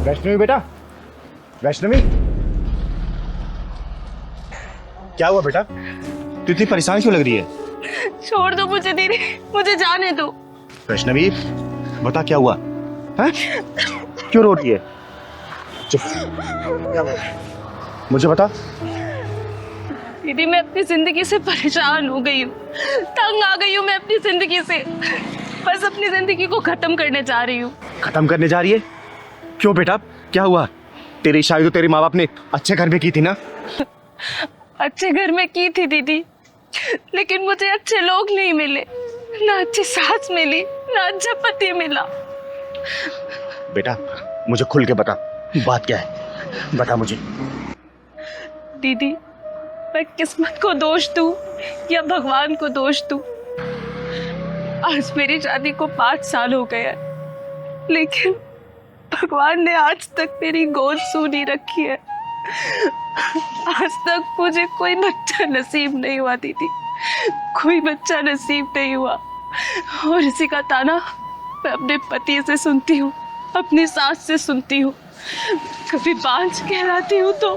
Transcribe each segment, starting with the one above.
वैष्णवी बेटा, वैष्णवी क्या हुआ बेटा? तू इतनी परेशान क्यों लग रही है? छोड़ दो मुझे दीदी, मुझे जाने दो। वैष्णवी बता क्या हुआ है? क्यों रो रही है? चुप, क्या हुआ मुझे बता। दीदी मैं अपनी जिंदगी से परेशान हो गई हूँ, तंग आ गई हूँ मैं अपनी जिंदगी से। बस अपनी जिंदगी को खत्म करने जा रही हूँ। खत्म करने जा रही है? क्यों बेटा, क्या हुआ? तेरी शादी तो तेरे माँ बाप ने अच्छे घर में की थी ना? अच्छे घर में की थी दीदी, लेकिन मुझे अच्छे लोग नहीं मिले, ना अच्छी सास मिली, ना अच्छा पति मिला। बेटा मुझे खुल के बता, बात क्या है? बता मुझे। दीदी मैं किस्मत को दोष दूं या भगवान को दोष दूं? आज मेरी शादी को 5 साल हो गए हैं, लेकिन भगवान ने आज तक मेरी गोद सूनी रखी है। आज तक मुझे कोई बच्चा नसीब नहीं हुआ दीदी, कोई बच्चा नसीब नहीं हुआ। और इसी का ताना मैं अपने पति से सुनती हूँ, अपनी सास से सुनती हूँ, कभी बांझ कहलाती हूँ तो।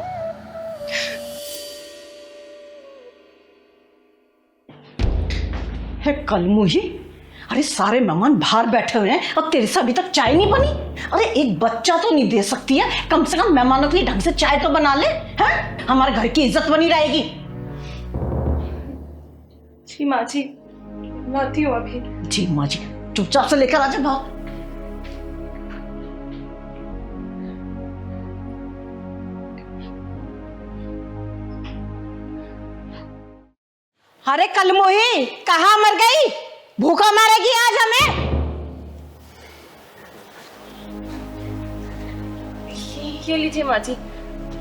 है कलमुही, अरे सारे मेहमान बाहर बैठे हुए हैं और तेरे से अभी तक चाय नहीं बनी। अरे एक बच्चा तो नहीं दे सकती है, कम से कम मेहमानों के लिए ढंग से चाय तो बना ले, हैं? हमारे घर की इज्जत बनी रहेगी। जी माँ जी, लाती हूँ अभी। जी माँ जी, चुपचाप से लेकर आ जा बाहर। अरे कलमुही कहाँ मर गई? भूखा मारेगी आज हमें। ये लीजिए माँ जी,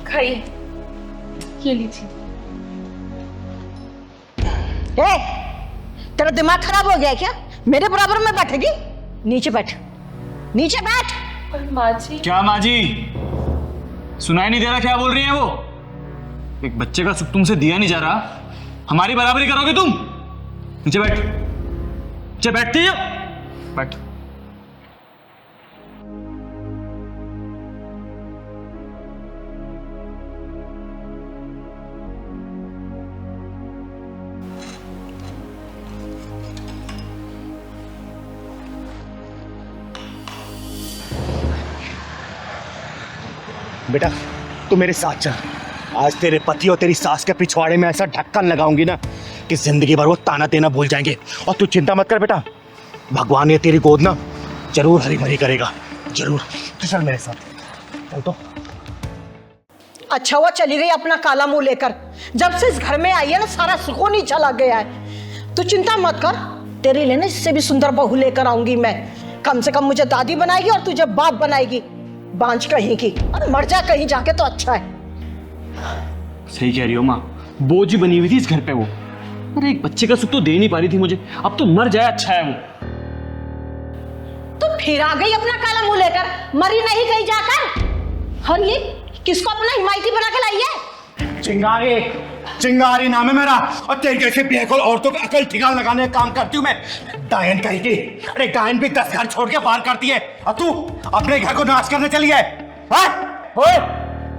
खाइए, ये लीजिए। तेरा दिमाग खराब हो गया है क्या? मेरे बराबर में बैठेगी? नीचे बैठ, नीचे बैठ। पर माँ जी। क्या माँ जी, सुनाई नहीं दे रहा क्या बोल रही है वो? एक बच्चे का सुख तुमसे दिया नहीं जा रहा, हमारी बराबरी करोगे तुम? नीचे बैठ, नीचे बैठती हो, बैठ। बेटा तू मेरे साथ चल, आज तेरे पति और तेरी सास के पिछवाड़े में ऐसा ढक्कन लगाऊंगी ना कि जिंदगी भर वो ताना देना भूल जाएंगे। और तू चिंता मत कर बेटा, भगवान ये तेरी गोद ना जरूर हरी भरी करेगा, जरूर। तो चल मेरे साथ, चल तो। अच्छा हुआ चली गई अपना काला मुंह लेकर। जब से इस घर में आई है ना, सारा सुकून ही चला गया है। तू चिंता मत कर, तेरे लिए ना इससे भी सुंदर बहू लेकर आऊंगी मैं। कम से कम मुझे दादी बनाएगी और तुझे बाप बनाएगी, बांझ कहीं की। और मर जा कहीं जाके तो अच्छा है। सही कह रही हो माँ, बोझ ही बनी हुई थी इस घर पे वो। अरे एक बच्चे का सुख तो दे नहीं पा रही थी मुझे, अब तो मर जाए अच्छा है वो। तो फिर आ गई अपना काला मुंह लेकर, मरी नहीं कहीं जाकर। और ये किसको अपना हिमायती बना के लाई है? चिंगारी, चिंगारी नाम है मेरा। और तेरे जैसे बेअकल औरतों का अकल ठिकाना लगाने का काम करती हूँ मैं, डायन कहेगी। अरे डायन भी 10 घर छोड़ के बाहर करती है, और तू अपने घर को नाश करने चली है।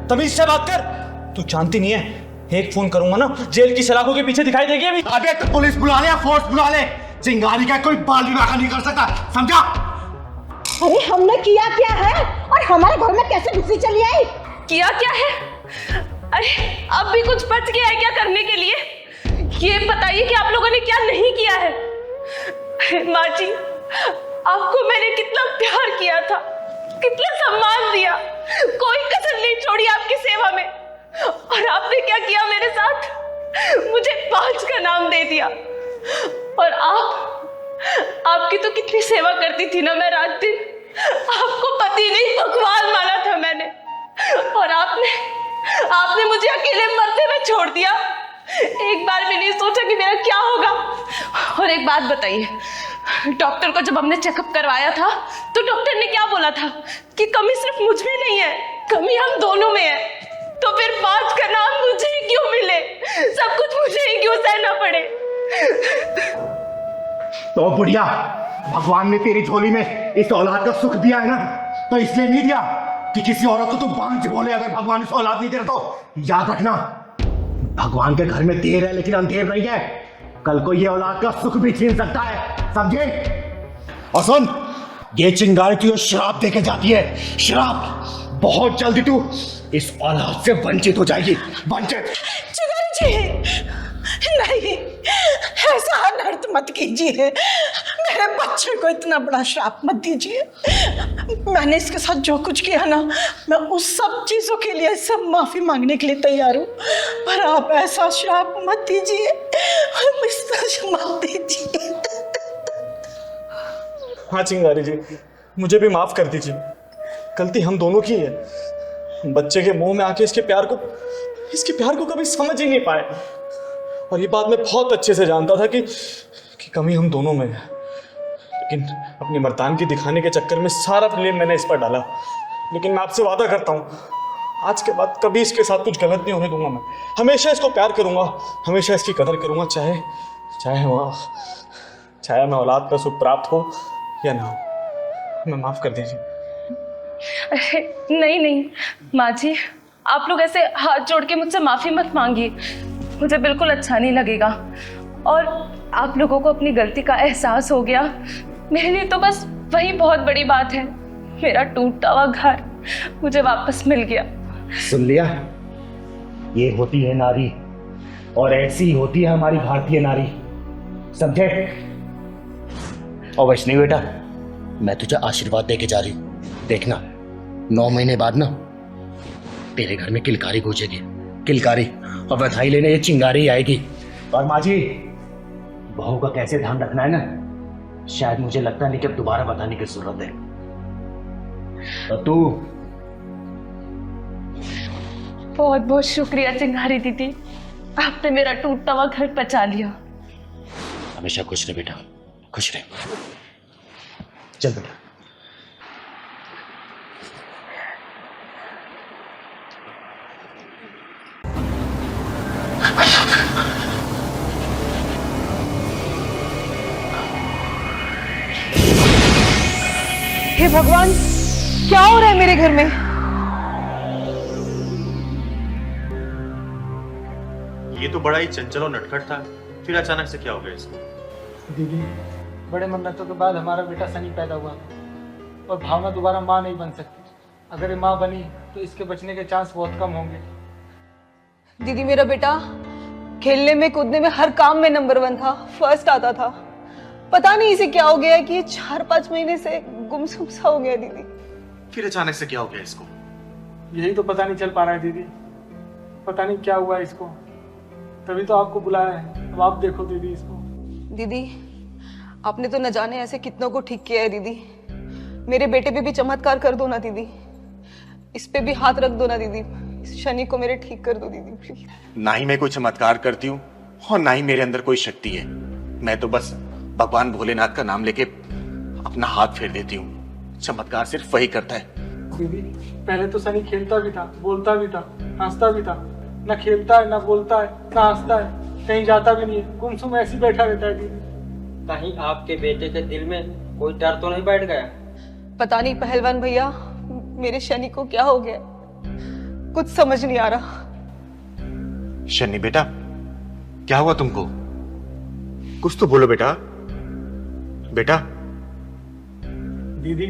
तमीज से बात कर, तू जानती नहीं है एक फोन करूंगा ना जेल की सलाखों के पीछे दिखाई देगी अभी। अबे तो पुलिस बुला ले या फोर्स बुला ले, चिंगारी का कोई बाल भी बाका नहीं कर सकता, समझा? अरे हमने किया क्या है और हमारे घर में कैसे घुसी चली आई? किया क्या है? अरे अब भी कुछ बच गया है क्या करने के लिए? ये बताइए कि आप लोगों ने क्या नहीं किया है। माँ जी, आपको मैंने कितना प्यार किया था, कितना सम्मान दिया, कोई कसर नहीं छोड़ी आपकी सेवा में। और आपने क्या किया मेरे साथ? मुझे बांझ का नाम दे दिया। और आपकी तो कितनी सेवा करती थी ना मैं रात दिन। आपको पति नहीं भगवान माना था मैंने, और आपने मुझे अकेले मरते में छोड़ दिया। एक बार भी नहीं सोचा कि मेरा क्या होगा। और एक बात बताइए, डॉक्टर को जब हमने चेकअप करवाया था तो डॉक्टर ने क्या बोला था कि कमी सिर्फ मुझ में नहीं है, कमी हम दोनों में है। तो फिर बात का नाम मुझे ही क्यों मिले? सब कुछ मुझे ही क्यों सहना पड़े? तो बुढ़िया, भगवान ने तेरी झोली में इस औलाद का सुख दिया है ना, तो इसलिए नहीं दिया कि किसी औरत को तू बांझ बोले अगर भगवान उसको औलाद नहीं दे रहा तो याद रखना, भगवान के घर में देर है लेकिन अंधेर नहीं है। कल को ये औलाद का सुख भी छीन सकता है, समझे? और सुन, ये चिंगारी तुझे श्राप देके जाती है, श्राप। बहुत जल्दी तू इस औलाद से वंचित हो जाएगी, वंचित। चिंगारी जी, नहीं, ऐसा अनर्थ मत कीजिए, मेरे बच्चे को इतना बड़ा श्राप मत दीजिए। मैंने इसके साथ जो कुछ किया ना, मैं उस सब चीजों के लिए सब माफी मांगने के लिए तैयार हूँ, पर आप ऐसा श्राप मत दीजिए, मत दीजिए। हाँ चिंगारी जी, मुझे भी माफ कर दीजिए, गलती हम दोनों की है। बच्चे के मुंह में आके इसके प्यार को कभी समझ ही नहीं पाए, और ये बात मैं बहुत अच्छे से जानता था कि कमी हम दोनों में है, लेकिन अपनी मर्दानगी दिखाने के चक्कर में सारा ब्लेम मैंने इस पर डाला। लेकिन मैं आपसे वादा करता हूँ, आज के बाद कभी इसके साथ कुछ गलत नहीं होने दूंगा। मैं हमेशा इसको प्यार करूंगा, हमेशा इसकी कदर करूंगा, चाहे मैं औलाद का सुख प्राप्त हो या ना हो। मैं माफ कर दीजिए। अरे नहीं माँ जी, आप लोग ऐसे हाथ जोड़ के मुझसे माफी मत मांगिए, मुझे बिल्कुल अच्छा नहीं लगेगा। और आप लोगों को अपनी गलती का एहसास हो गया, मेरे लिए तो बस वही बहुत बड़ी बात है। मेरा टूटा हुआ घर मुझे वापस मिल गया। सुन लिया, ये होती है नारी, और ऐसी होती है हमारी भारतीय नारी, समझे? और वैष्णवी बेटा, मैं तुझे आशीर्वाद देके जा रही हूं, देखना 9 महीने बाद ना तेरे घर में किलकारी गूंजेगी, किलकारी, और बधाई लेने ये चिंगारी आएगी। और माँ जी, बहू का कैसे ध्यान रखना है ना, शायद मुझे लगता नहीं कि अब दोबारा बताने की जरूरत है। तो तू बहुत बहुत शुक्रिया चिंगारी दीदी, आपने मेरा टूटा हुआ घर बचा लिया। हमेशा खुश रहे बेटा, खुश रहे। चल बेटा। हे भगवान, क्या हो रहा है मेरे घर में? ये तो बड़ा ही चंचल और नटखट था, फिर अचानक से क्या हो गया इसको? दीदी, बड़े मन्नतों के बाद हमारा बेटा सनी पैदा हुआ, और भावना दोबारा माँ नहीं बन सकती। अगर ये माँ बनी तो इसके बचने के चांस बहुत कम होंगे। दीदी, मेरा बेटा खेलने में कूदने में हर काम में नंबर 1 था, फर्स्ट आता था। पता नहीं इसे क्या हो गया है कि ये 4-5 महीने से गुमसुम सा हो गया दीदी। फिर अचानक से क्या हो गया इसको? यही तो पता नहीं चल पा रहा है दीदी, पता नहीं क्या हुआ इसको। तभी तो आपको बुलाया है, अब आप देखो दीदी इसको। दीदी, आपने तो न जाने ऐसे कितनों को ठीक किया है दीदी। मेरे बेटे पे भी चमत्कार कर दो ना दीदी, इस पे भी हाथ रख दो ना दीदी, इस शनि को मेरे ठीक कर दो दीदी प्लीज। ना ही मैं कोई चमत्कार करती हूँ और ना ही मेरे अंदर कोई शक्ति है। मैं तो बस भगवान भोलेनाथ का नाम लेके अपना हाथ फेर देती हूँ। चमत्कार सिर्फ वही करता है। दीदी, पहले तो सनी खेलता भी था, बोलता भी था, हंसता भी था। ना खेलता है, ना बोलता है, ना हंसता है, कहीं जाता भी नहीं है, गुमसुम ऐसे ही बैठा रहता है दीदी। कहीं आपके बेटे के दिल में कोई डर तो नहीं बैठ गया? पता नहीं पहलवान भैया, मेरे शनि को क्या हो गया, कुछ समझ नहीं आ रहा। शनि बेटा, क्या हुआ तुमको? कुछ तो बोलो बेटा। बेटा दीदी,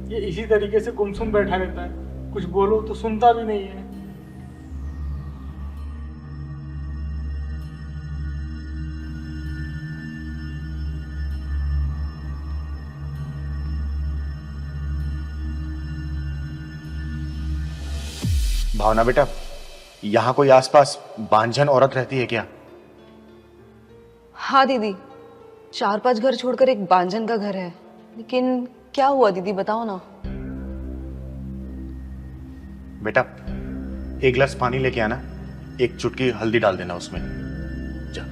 ये इसी तरीके से गुमसुम बैठा रहता है, कुछ बोलो तो सुनता भी नहीं है। भावना बेटा, यहाँ कोई आसपास बांझन औरत रहती है क्या? हाँ दीदी, 4-5 घर छोड़कर एक बांझन का घर है, लेकिन क्या हुआ दीदी बताओ ना। बेटा, 1 गिलास पानी लेके आना, 1 चुटकी हल्दी डाल देना उसमें। जा।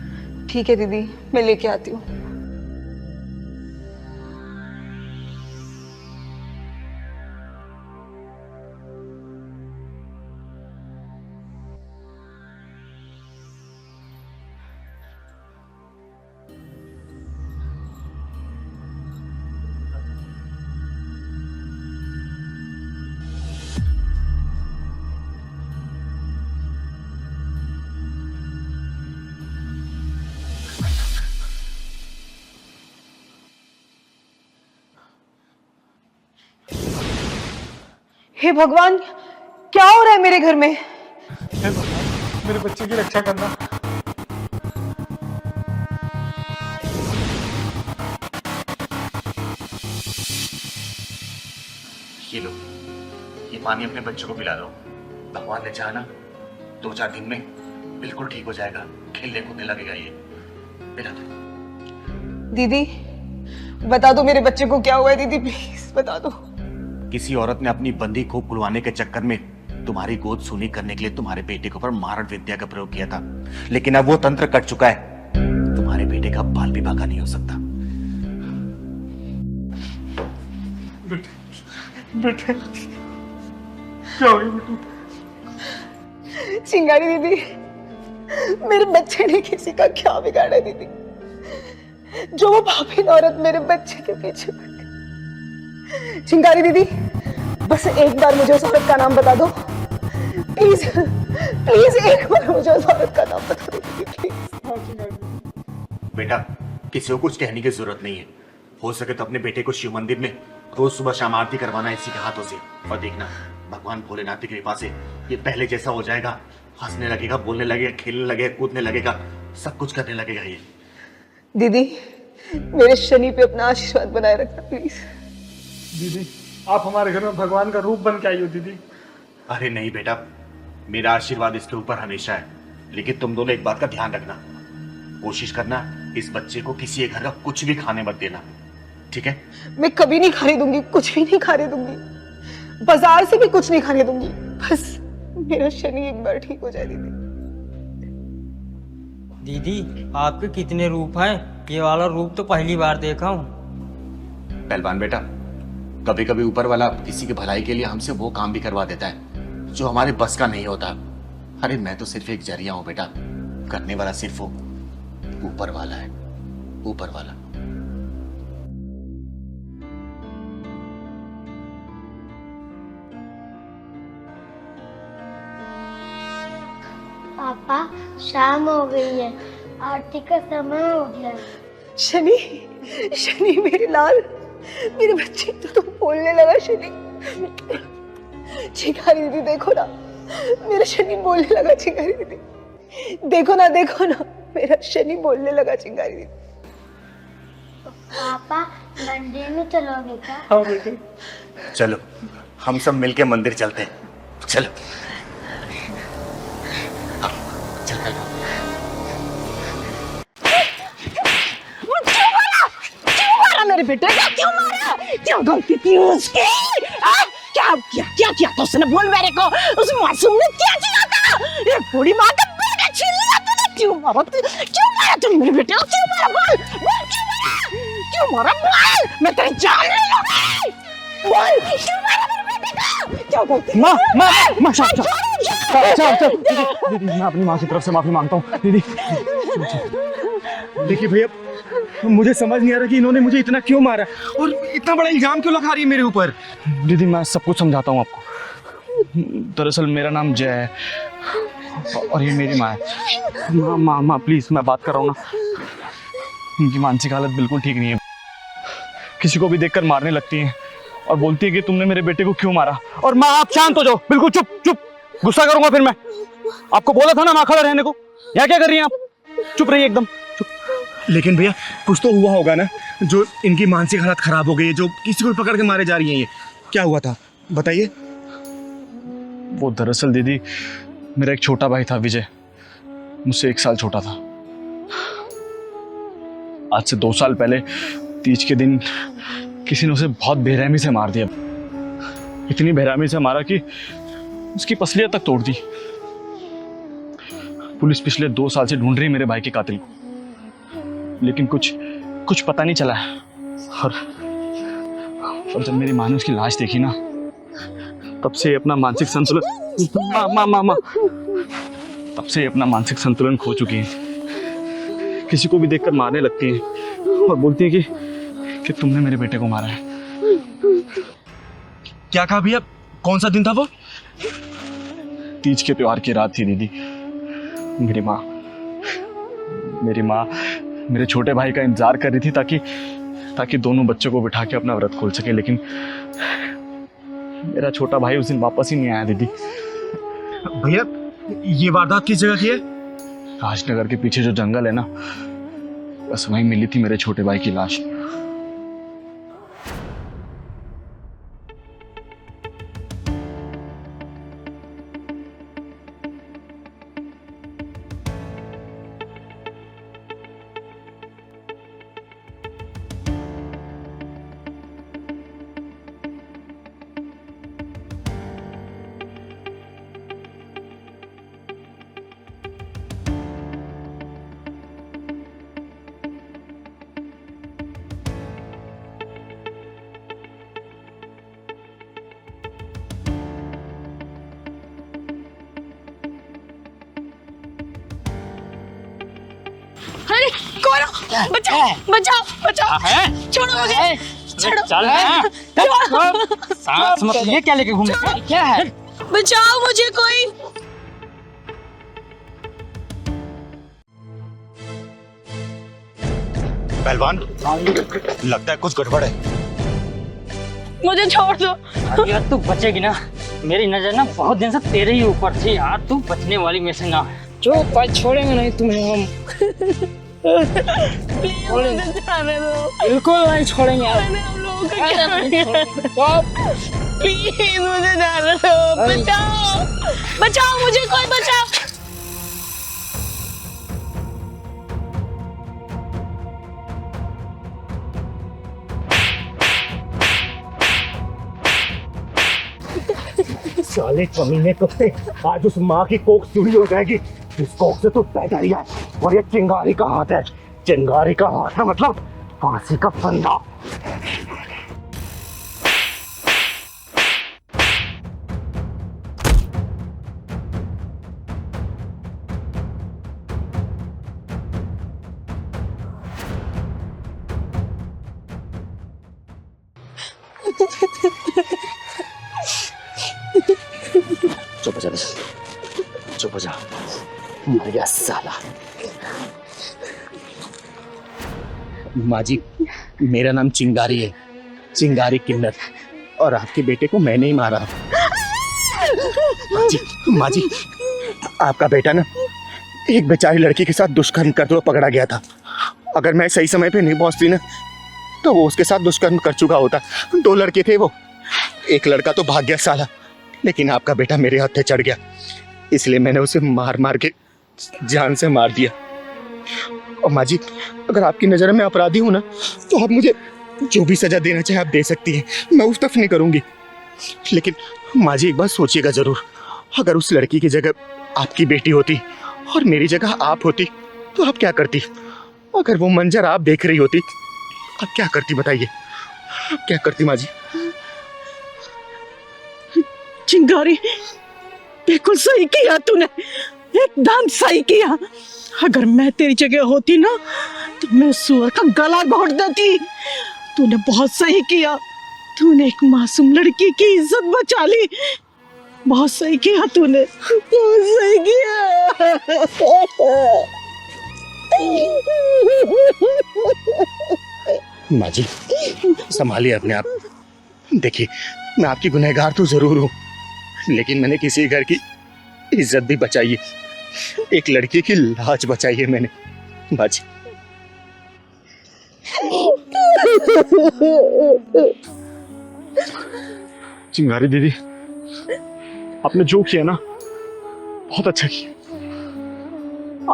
ठीक है दीदी, मैं लेके आती हूँ। हे भगवान, क्या हो रहा है मेरे घर में? हे भगवान, मेरे बच्चे की रक्षा करना। ये लो, ये पानी अपने बच्चों को पिला दो। भगवान ने चाहा ना 2-4 दिन में बिल्कुल ठीक हो जाएगा, खेलने कूदने लगेगा ये। पिला दो। दीदी बता दो मेरे बच्चे को क्या हुआ है, दीदी प्लीज बता दो। किसी औरत ने अपनी बंदी को बुलवाने के चक्कर में तुम्हारी गोद सूनी करने के लिए तुम्हारे बेटे के ऊपर मारण विद्या का प्रयोग किया था, लेकिन अब वो तंत्र कट चुका है। तुम्हारे बेटे का बाल विवाह का नहीं हो सकता। बेटे क्या हो गया बेटे? चिंगारी दीदी, मेरे बच्चे ने किसी का क्या बिगाड़ा दीदी, जो वो पापी औरत मेरे बच्चे के पीछे पड़ गई। चिंगारी दीदी, बस एक बार मुझे उस औरत का नाम बता दो प्लीज, प्लीज एक बार मुझे उस औरत का नाम बता दो दीदी प्लीज। बेटा, किसी को कुछ कहने की जरूरत नहीं है। हो सके तो अपने बेटे को शिव मंदिर में रोज सुबह शाम आरती करवाना इसी के हाथों से, और देखना भगवान भोलेनाथ की कृपा से ये पहले जैसा हो जाएगा। हंसने लगेगा, बोलने लगेगा, खेलने लगेगा, कूदने लगेगा, सब कुछ करने लगेगा ये। दीदी मेरे शनि पे अपना आशीर्वाद बनाए रखना प्लीज। दीदी आप हमारे घर में भगवान का रूप बन के आई हो दीदी। अरे नहीं बेटा, मेरा आशीर्वाद इसके ऊपर हमेशा है, लेकिन तुम दोनों एक बात का ध्यान रखना। कोशिश करना इस बच्चे को किसी एक घर का कुछ भी खाने मत देना, ठीक है? मैं कभी नहीं खाने दूंगी, कुछ भी नहीं खाने दूंगी, बाजार से भी कुछ नहीं खाने दूंगी। बस मेरा शनि एक बार ठीक हो जाए दीदी। दीदी आपके कितने रूप हैं? ये वाला रूप तो पहली बार देखा हूँ। पहलवान बेटा, कभी कभी ऊपर वाला किसी की भलाई के लिए हमसे वो काम भी करवा देता है जो हमारे बस का नहीं होता। अरे मैं तो सिर्फ एक जरिया हूं बेटा, करने वाला सिर्फ वो ऊपर वाला है, ऊपर वाला। पापा शाम हो गई है, आरती का समय हो गया है। शनि, शनि मेरे लाल, मेरे बच्चे तो बोलने लगा शनि। चिंगारी दीदी देखो ना, मेरा शनि बोलने लगा। चिंगारी दीदी देखो ना, देखो ना, मेरा शनि बोलने लगा। चिंगारी दीदी पापा मंदिर में चलोगे क्या? हाँ बेटे चलो हम सब मिलके मंदिर चलते हैं, चलो। हाँ, चल चल। क्यों मारा मेरे बेटे को? क्यों मारा? क्यों गलती की उसकी? क्या क्या क्या किया तो उसने? बोल मेरे को, उस मासूम ने क्या किया था? ये बूढ़ी माँ का बेटा छीन लिया तूने। क्यों मारा? क्यों मारा तुम मेरे बेटे को? क्यों मारा? बोल बोल, क्यों मारा? क्यों मारा? बोल, मैं तेरी जान ले लूंगी। बोल, क्यों मारा मेरे बेटे को? क्या गलती? माँ शांत दीदी, मैं अपनी माँ की तरफ से माफी मांगता हूँ। दीदी देखिए भैया, मुझे समझ नहीं आ रहा कि इन्होंने मुझे इतना क्यों मारा और इतना बड़ा इल्जाम क्यों लगा रही है मेरे ऊपर। दीदी मैं सब कुछ समझाता हूँ आपको। दरअसल मेरा नाम जय है और ये मेरी माँ है। माँ प्लीज, मैं बात कर रहा हूँ ना। इनकी मानसिक हालत बिल्कुल ठीक नहीं है। किसी को भी देखकर मारने लगती हैं और बोलती है कि तुमने मेरे बेटे को क्यों मारा। और माँ आप शांत हो जाओ, बिल्कुल चुप चुप। गुस्सा करूंगा फिर मैं। आपको बोला था ना माँ खड़ा रहने को। यहाँ क्या कर रही हैं आप? चुप रहिए एकदम चुप। लेकिन भैया कुछ तो हुआ होगा ना, जो इनकी मानसिक हालत खराब हो गई है, जो किसी को भी पकड़ के मारे जा रही हैं। ये क्या हुआ था बताइए। वो दरअसल दीदी मेरा एक छोटा भाई था विजय, मुझसे 1 साल छोटा था। आज से 2 साल पहले तीज के दिन किसी ने उसे बहुत बेरहमी से मार दिया। इतनी बेरहमी से मारा कि उसकी पसलियां तक तोड़ दी। पुलिस पिछले 2 साल से ढूंढ रही है मेरे भाई के कातिल को, लेकिन कुछ पता नहीं चला है। और जब मेरी माँ ने उसकी लाश देखी ना, तब से अपना मानसिक संतुलन माँ तब से अपना मानसिक संतुलन खो चुकी है। किसी को भी देखकर मारने लगती है और बोलती है कि तुमने मेरे बेटे को मारा है। क्या कहा भैया? कौन सा दिन था वो? तीज के त्योहार की रात थी दीदी। मेरी माँ मेरे छोटे भाई का इंतजार कर रही थी ताकि दोनों बच्चों को बिठा के अपना व्रत खोल सके, लेकिन मेरा छोटा भाई उस दिन वापस ही नहीं आया दीदी। भैया ये वारदात किस जगह की है? राजनगर के पीछे जो जंगल है ना, बस वहीं मिली थी मेरे छोटे भाई की लाश। अरे कौन हो? बचाओ बचाओ बचाओ, छोड़ो मुझे, छोड़ो, चल सांस मत, ये क्या लेके घूम रहे हो? क्या है? बचाओ मुझे कोई। पहलवान, लगता है कुछ गड़बड़ है। मुझे छोड़ दो। यार तू बचेगी ना, मेरी नजर ना बहुत दिन से तेरे ही ऊपर थी यार, तू बचने वाली में से ना। जो भाई छोड़ेंगे नहीं तुम्हें हम। बिल्कुल नहीं छोड़ेंगे यार। हम लोगों का क्या? प्लीज मुझे जाने दो, बचाओ बचाओ मुझे, कोई बचाओ। साले कमीने कुत्ते, आज उस माँ की कोख चूरी हो जाएगी। इस कोख से तो पैदा ही है, और ये चिंगारी का हाथ है। चिंगारी का हाथ है मतलब फांसी का फंदा। चुप हो जा, चुप हो जा, मर गया साला। माँ जी, मेरा नाम चिंगारी है, चिंगारी किन्नर, और आपके बेटे को मैंने ही मारा। माँ जी, आपका बेटा ना एक बेचारी लड़की के साथ दुष्कर्म करते हुए पकड़ा गया था। अगर मैं सही समय पे नहीं पहुंचती ना, तो वो उसके साथ दुष्कर्म कर चुका होता। 2 लड़के थे वो, एक लड़का तो भाग गया साला, लेकिन आपका बेटा मेरे हत्थे चढ़ गया, इसलिए मैंने उसे मार मार के जान से मार दिया। और माँ जी, अगर आपकी नज़र में अपराधी हूँ ना, तो आप मुझे जो भी सजा देना चाहे आप दे सकती हैं, मैं उस तरफ नहीं करूँगी। लेकिन माँ जी, एक बात सोचिएगा ज़रूर, अगर उस लड़की की जगह आपकी बेटी होती और मेरी जगह आप होती, तो आप क्या करती? अगर वो मंजर आप देख रही होती, आप क्या करती बताइए? आप क्या करती माँ जी? चिंगारी, बिल्कुल सही किया तूने, एकदम सही किया। अगर मैं तेरी जगह होती ना, तो मैं उस सुअर का गला घोट देती। तूने बहुत सही किया, तूने एक मासूम लड़की की इज्जत बचा ली। बहुत सही किया तूने, बहुत सही किया। माँ जी, संभालिए अपने आप। देखिए, मैं आपकी गुनहगार तो जरूर हूँ, लेकिन मैंने किसी घर की इज्जत भी बचाई है, एक लड़की की लाज बचाई है मैंने। माँ जी, चिंगारी दीदी, आपने जो किया ना बहुत अच्छा किया।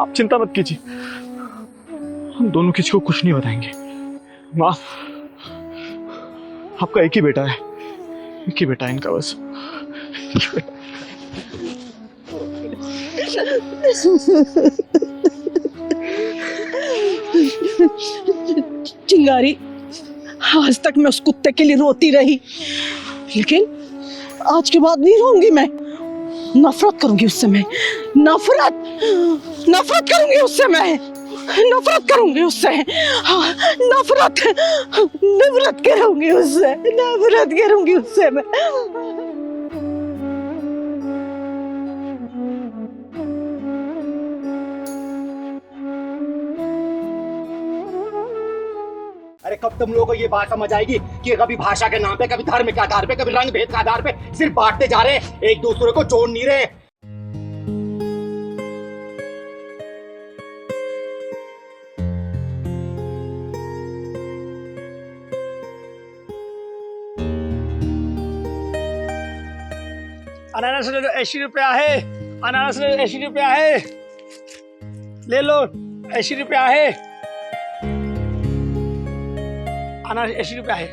आप चिंता मत कीजिए, हम दोनों किसी को कुछ नहीं बताएंगे। माँ, आपका एक ही बेटा है, एक ही बेटा है इनका, बस। चिंगारी, आज तक मैं उस कुत्ते के लिए रोती रही, लेकिन आज के बाद नहीं रोऊंगी मैं। नफरत करूंगी उससे मैं, नफरत करूंगी उससे मैं, नफरत करूंगी उससे। हाँ, नफरत करूंगी उससे, नफरत करूंगी उससे मैं। अरे कब तुम लोगों को ये बात समझ आएगी कि कभी भाषा के नाम पे, कभी धर्म के आधार पे, कभी रंग भेद के आधार पे सिर्फ बांटते जा रहे हैं, एक दूसरे को जोड़ नहीं रहे। अनारस ले लो, 80 रुपया है। अनारस ले लो, 80 रुपया है। ले लो, 80 रुपया है। अनारस 80 रुपया है।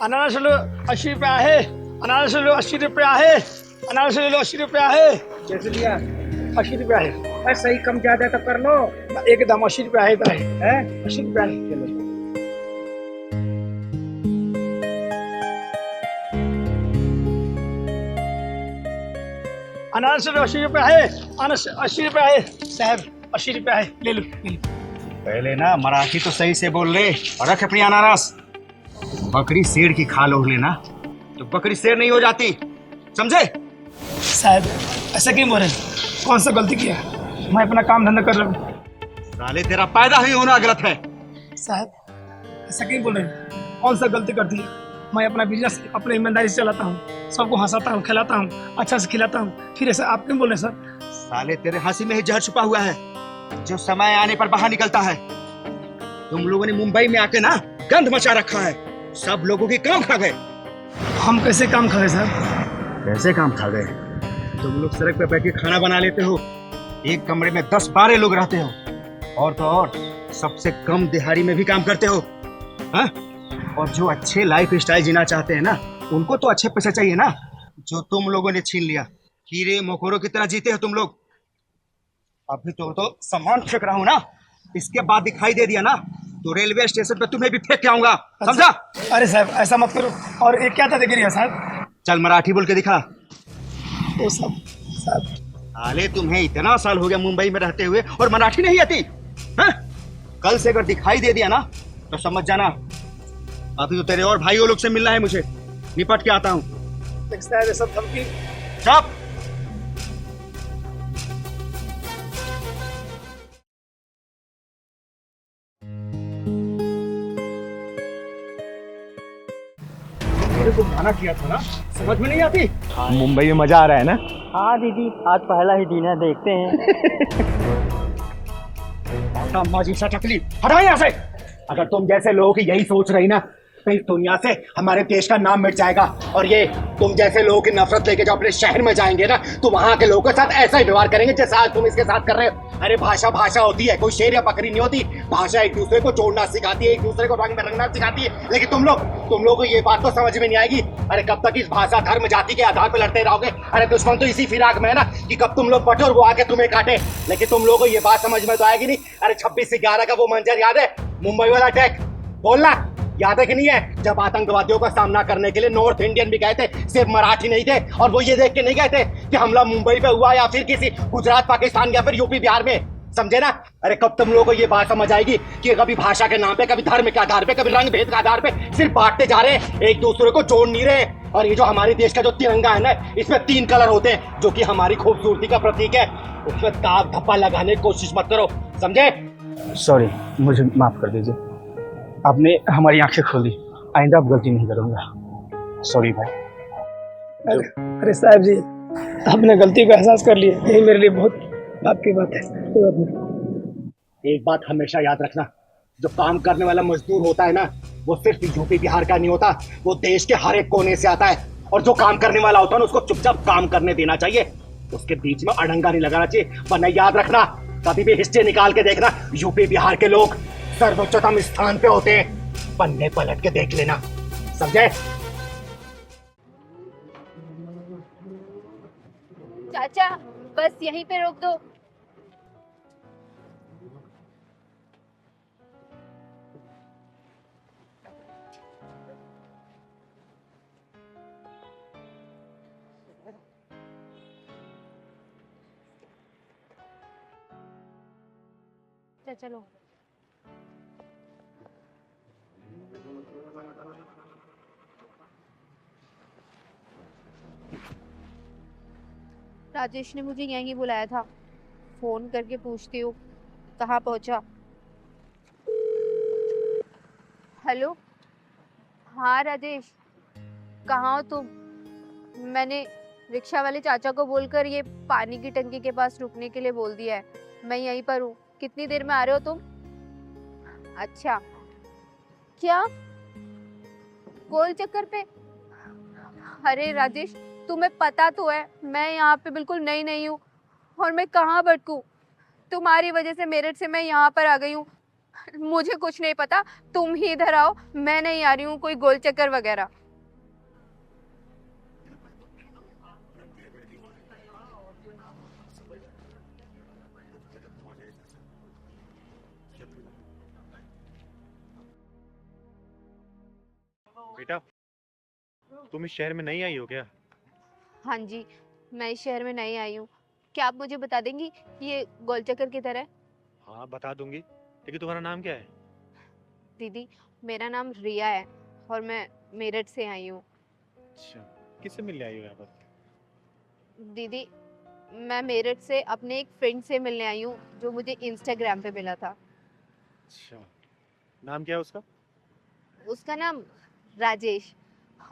अनारस ले लो, 80 रुपया है। अनारस ले लो, 80 रुपया है। अनारस ले लो, 80 रुपया है। कैसे लिया? 80 रुपया है। सही कम ज्यादा तो कर लो। एकदम 80 रुपया है इधर है। 80 रुपया है। चलो। अनारस लो, 80 रुपया है। अनारस 80 रुपया है साहब, 80 रुपया है। ले लो, ले लो। पहले ना मराठी तो सही से बोल रहे और रख अपनी अनारस। बकरी शेर की खा लो लेना तो बकरी शेर नहीं हो जाती, समझे? साहब ऐसा क्यों बोल रहे हैं? कौन सा गलती किया? मैं अपना काम धंधा कर रहा हूँ। साले तेरा पैदा ही होना गलत है। साहब ऐसा क्यों बोल रहे हैं? कौन सा गलती कर दी है? मैं अपना बिजनेस अपने ईमानदारी से चलाता हूँ, सबको हंसाता हूँ, खिलाता हूँ, अच्छा से खिलाता हूँ। फिर ऐसा आप क्यों बोल रहे हैं सर? साले तेरे हंसी में ही जहर छुपा हुआ है जो समय आने पर बाहर निकलता है। तुम लोगों ने मुंबई में आके ना गंद मचा रखा है, सब लोगों की काम खा गए। हम कैसे काम खा गए सर? कैसे काम खा गए? तुम लोग सड़क पे बैठ के खाना बना लेते हो, एक कमरे में 10-12 लोग रहते हो, और तो और सबसे कम दिहाड़ी में भी काम करते हो। हाँ? और जो अच्छे लाइफ स्टाइल जीना चाहते हैं ना, उनको तो अच्छे पैसे चाहिए ना, जो तुम लोगों ने छीन लिया। कीड़े मकोड़ों की तरह जीते हो तुम लोग। अभी तो सामान फेंक रहा हूँ ना, इसके बाद दिखाई दे दिया ना तो रेलवे स्टेशन पे तुम्हें भी फेंक के आऊंगा, समझा? अरे साहब ऐसा मत करो। और ये क्या था देखिए साहब? चल मराठी बोल के दिखा। वो सब साहब साले तुम्हें इतना साल हो गया मुंबई में रहते हुए और मराठी नहीं आती? हाँ? कल से अगर दिखाई दे दिया ना तो समझ जाना अभी तो तेरे और भाइयों लोग से मिलना है मुझे, निपट के आता हूँ। साहब ये सब धमकी। चुप। को खाना किया था ना, समझ में नहीं आती? मुंबई में मजा आ रहा है ना? हाँ दीदी, आज पहला ही दिन है, देखते हैं। माजी सा टकली, हटाओ यहाँ से। अगर तुम जैसे लोगों की यही सोच रही ना तो इस दुनिया से हमारे देश का नाम मिट जाएगा। और ये तुम जैसे लोगों की नफरत लेके जो अपने शहर में जाएंगे ना तो वहाँ के लोगों के साथ ऐसा ही व्यवहार करेंगे जैसा आज तुम इसके साथ कर रहे हो। अरे भाषा भाषा होती है, कोई शेर या बकरी नहीं होती। भाषा एक दूसरे को जोड़ना सिखाती है, एक दूसरे को रंग में रंगना सिखाती है। लेकिन तुम लोग को ये बात तो समझ में नहीं आएगी। अरे कब तक इस भाषा धर्म जाति के आधार पर लड़ते रहोगे? अरे दुश्मन तो इसी फिराक में है ना कि कब तुम लोग बटो और वो आके तुम्हें काटे। लेकिन तुम लोगों को ये बात समझ में तो आएगी नहीं। अरे 26/11 का वो मंजर याद है? मुंबई वाला अटैक, बोलना याद है कि नहीं है? जब आतंकवादियों का सामना करने के लिए नॉर्थ इंडियन भी गए थे, सिर्फ मराठी नहीं थे, और वो ये देख के नहीं गए थे कि हमला मुंबई पे हुआ या फिर किसी गुजरात पाकिस्तान या फिर यूपी बिहार में, समझे ना? अरे कब तुम लोगों को ये बात समझ आएगी कि कभी भाषा के नाम पे, कभी धर्म के आधार पे, कभी रंग भेद के आधार पे सिर्फ बांटते जा रहे हैं, एक दूसरे को जोड़ नहीं रहे। और ये जो हमारे देश का जो तिरंगा है ना, इसमें 3 कलर होते हैं जो कि हमारी खूबसूरती का प्रतीक है। उसमें दाग धब्बा लगाने की कोशिश मत करो, समझे? सॉरी, मुझे माफ कर दीजिए। आपने हमारी आंखें खोल दी, आइंदा अब गलती नहीं करूंगा। सॉरी भाई। अरे साहब जी, आपने गलती का एहसास कर लिया, यही मेरे लिए बहुत बात की बात है। कोई बात नहीं। एक बात हमेशा याद रखना, जो काम करने वाला मजदूर होता है ना, वो सिर्फ यूपी बिहार का नहीं होता, वो देश के हर एक कोने से आता है। और जो काम करने वाला होता है ना, उसको चुपचाप काम करने देना चाहिए, उसके बीच में अड़ंगा नहीं लगाना चाहिए। वरना याद रखना, कभी भी हिस्ट्री निकाल के देखना, यूपी बिहार के लोग सर्वोच्चतम स्थान पे होते हैं। पन्ने पलट के देख लेना, समझे? चाचा बस यहीं पे रोक दो। चलो राजेश ने मुझे यहीं बुलाया था। फोन करके पूछती हूँ कहाँ पहुँचा। हेलो, हाँ राजेश, कहाँ हो तुम? मैंने रिक्शा वाले चाचा को बोलकर ये पानी की टंकी के पास रुकने के लिए बोल दिया है। मैं यहीं पर हूँ। कितनी देर में आ रहे हो तुम? अच्छा, क्या गोल चक्कर पे? अरे राजेश, तुम्हें पता तो है मैं यहाँ पे बिल्कुल नई नहीं हूँ और मैं कहाँ भटकूं। तुम्हारी वजह से मेरठ से मैं यहाँ पर आ गई हूँ। मुझे कुछ नहीं पता, तुम ही इधर आओ। मैं नहीं आ रही हूँ कोई गोल चक्कर वगैरह। बेटा, तुम इस शहर में नहीं आई हो क्या? हाँ जी, मैं इस शहर में नई आई हूँ। क्या आप मुझे बता देंगी ये गोल चक्कर किधर है? हाँ बता दूंगी, लेकिन तुम्हारा नाम क्या है? दीदी, मेरा नाम रिया है और मैं मेरठ से आई हूँ। अच्छा, किससे मिलने आई हो यहाँ पर? दीदी, मैं मेरठ से अपने एक फ्रेंड से मिलने आई हूँ जो मुझे इंस्टाग्राम पे मिला था। अच्छा, नाम क्या है उसका? उसका नाम राजेश।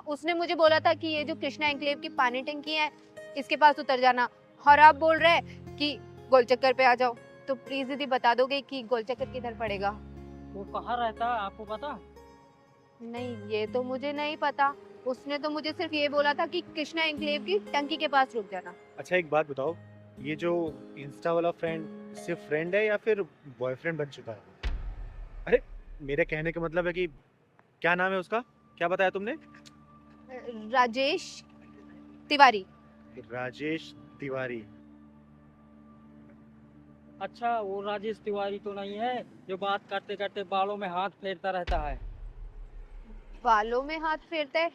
उसने मुझे बोला था कि ये जो कृष्णा एन्क्लेव की पानी टंकी है इसके पास उतर जाना, और आप बोल रहे हैं कि गोल चक्कर पे आ जाओ। तो प्लीज दीदी बता दोगे कि गोल चक्कर किधर पड़ेगा? वो कहाँ रहता है आपको पता? नहीं, ये तो मुझे नहीं पता। उसने तो मुझे सिर्फ ये बोला था कि कृष्णा एन्क्लेव की टंकी के पास रुक जाना। अच्छा एक बात बताओ, ये जो इंस्टा वाला फ्रेंड सिर्फ फ्रेंड है या फिर बॉयफ्रेंड बन चुका है? अरे मेरे कहने का मतलब है कि क्या नाम है उसका? क्या बताया तुमने? राजेश तिवारी। राजेश तिवारी। अच्छा, वो राजेश तिवारी तो नहीं है जो बात करते करते बालों में हाथ फेरता रहता है? बालों में हाथ फेरता है?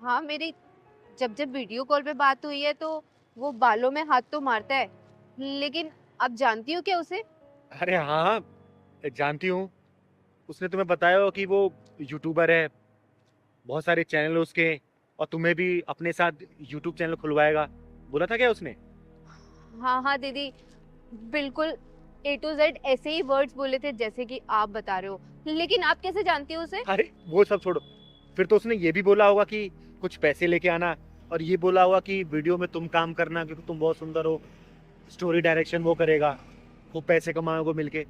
हाँ, मेरी जब जब वीडियो कॉल पे बात हुई है तो वो बालों में हाथ तो मारता है, लेकिन अब जानती हो क्या उसे? अरे हाँ, जानती हूँ। उसने तुम्हें बताया हो कि वो यूट्यूबर है, बहुत सारे चैनल उसके, और तुम्हें भी अपने साथ यूट्यूब चैनल खुलवाएगा, बोला था क्या उसने? हाँ हाँ दीदी, बिल्कुल A to Z ऐसे ही वर्ड्स बोले थे जैसे कि आप बता रहे हो। लेकिन आप कैसे जानती हो उसे? अरे वो सब छोड़ो, फिर तो उसने ये भी बोला होगा कि कुछ पैसे लेके आना, और ये बोला होगा कि वीडियो में तुम काम करना क्योंकि तुम बहुत सुंदर हो, स्टोरी डायरेक्शन वो करेगा, वो पैसे कमाओगे मिलके,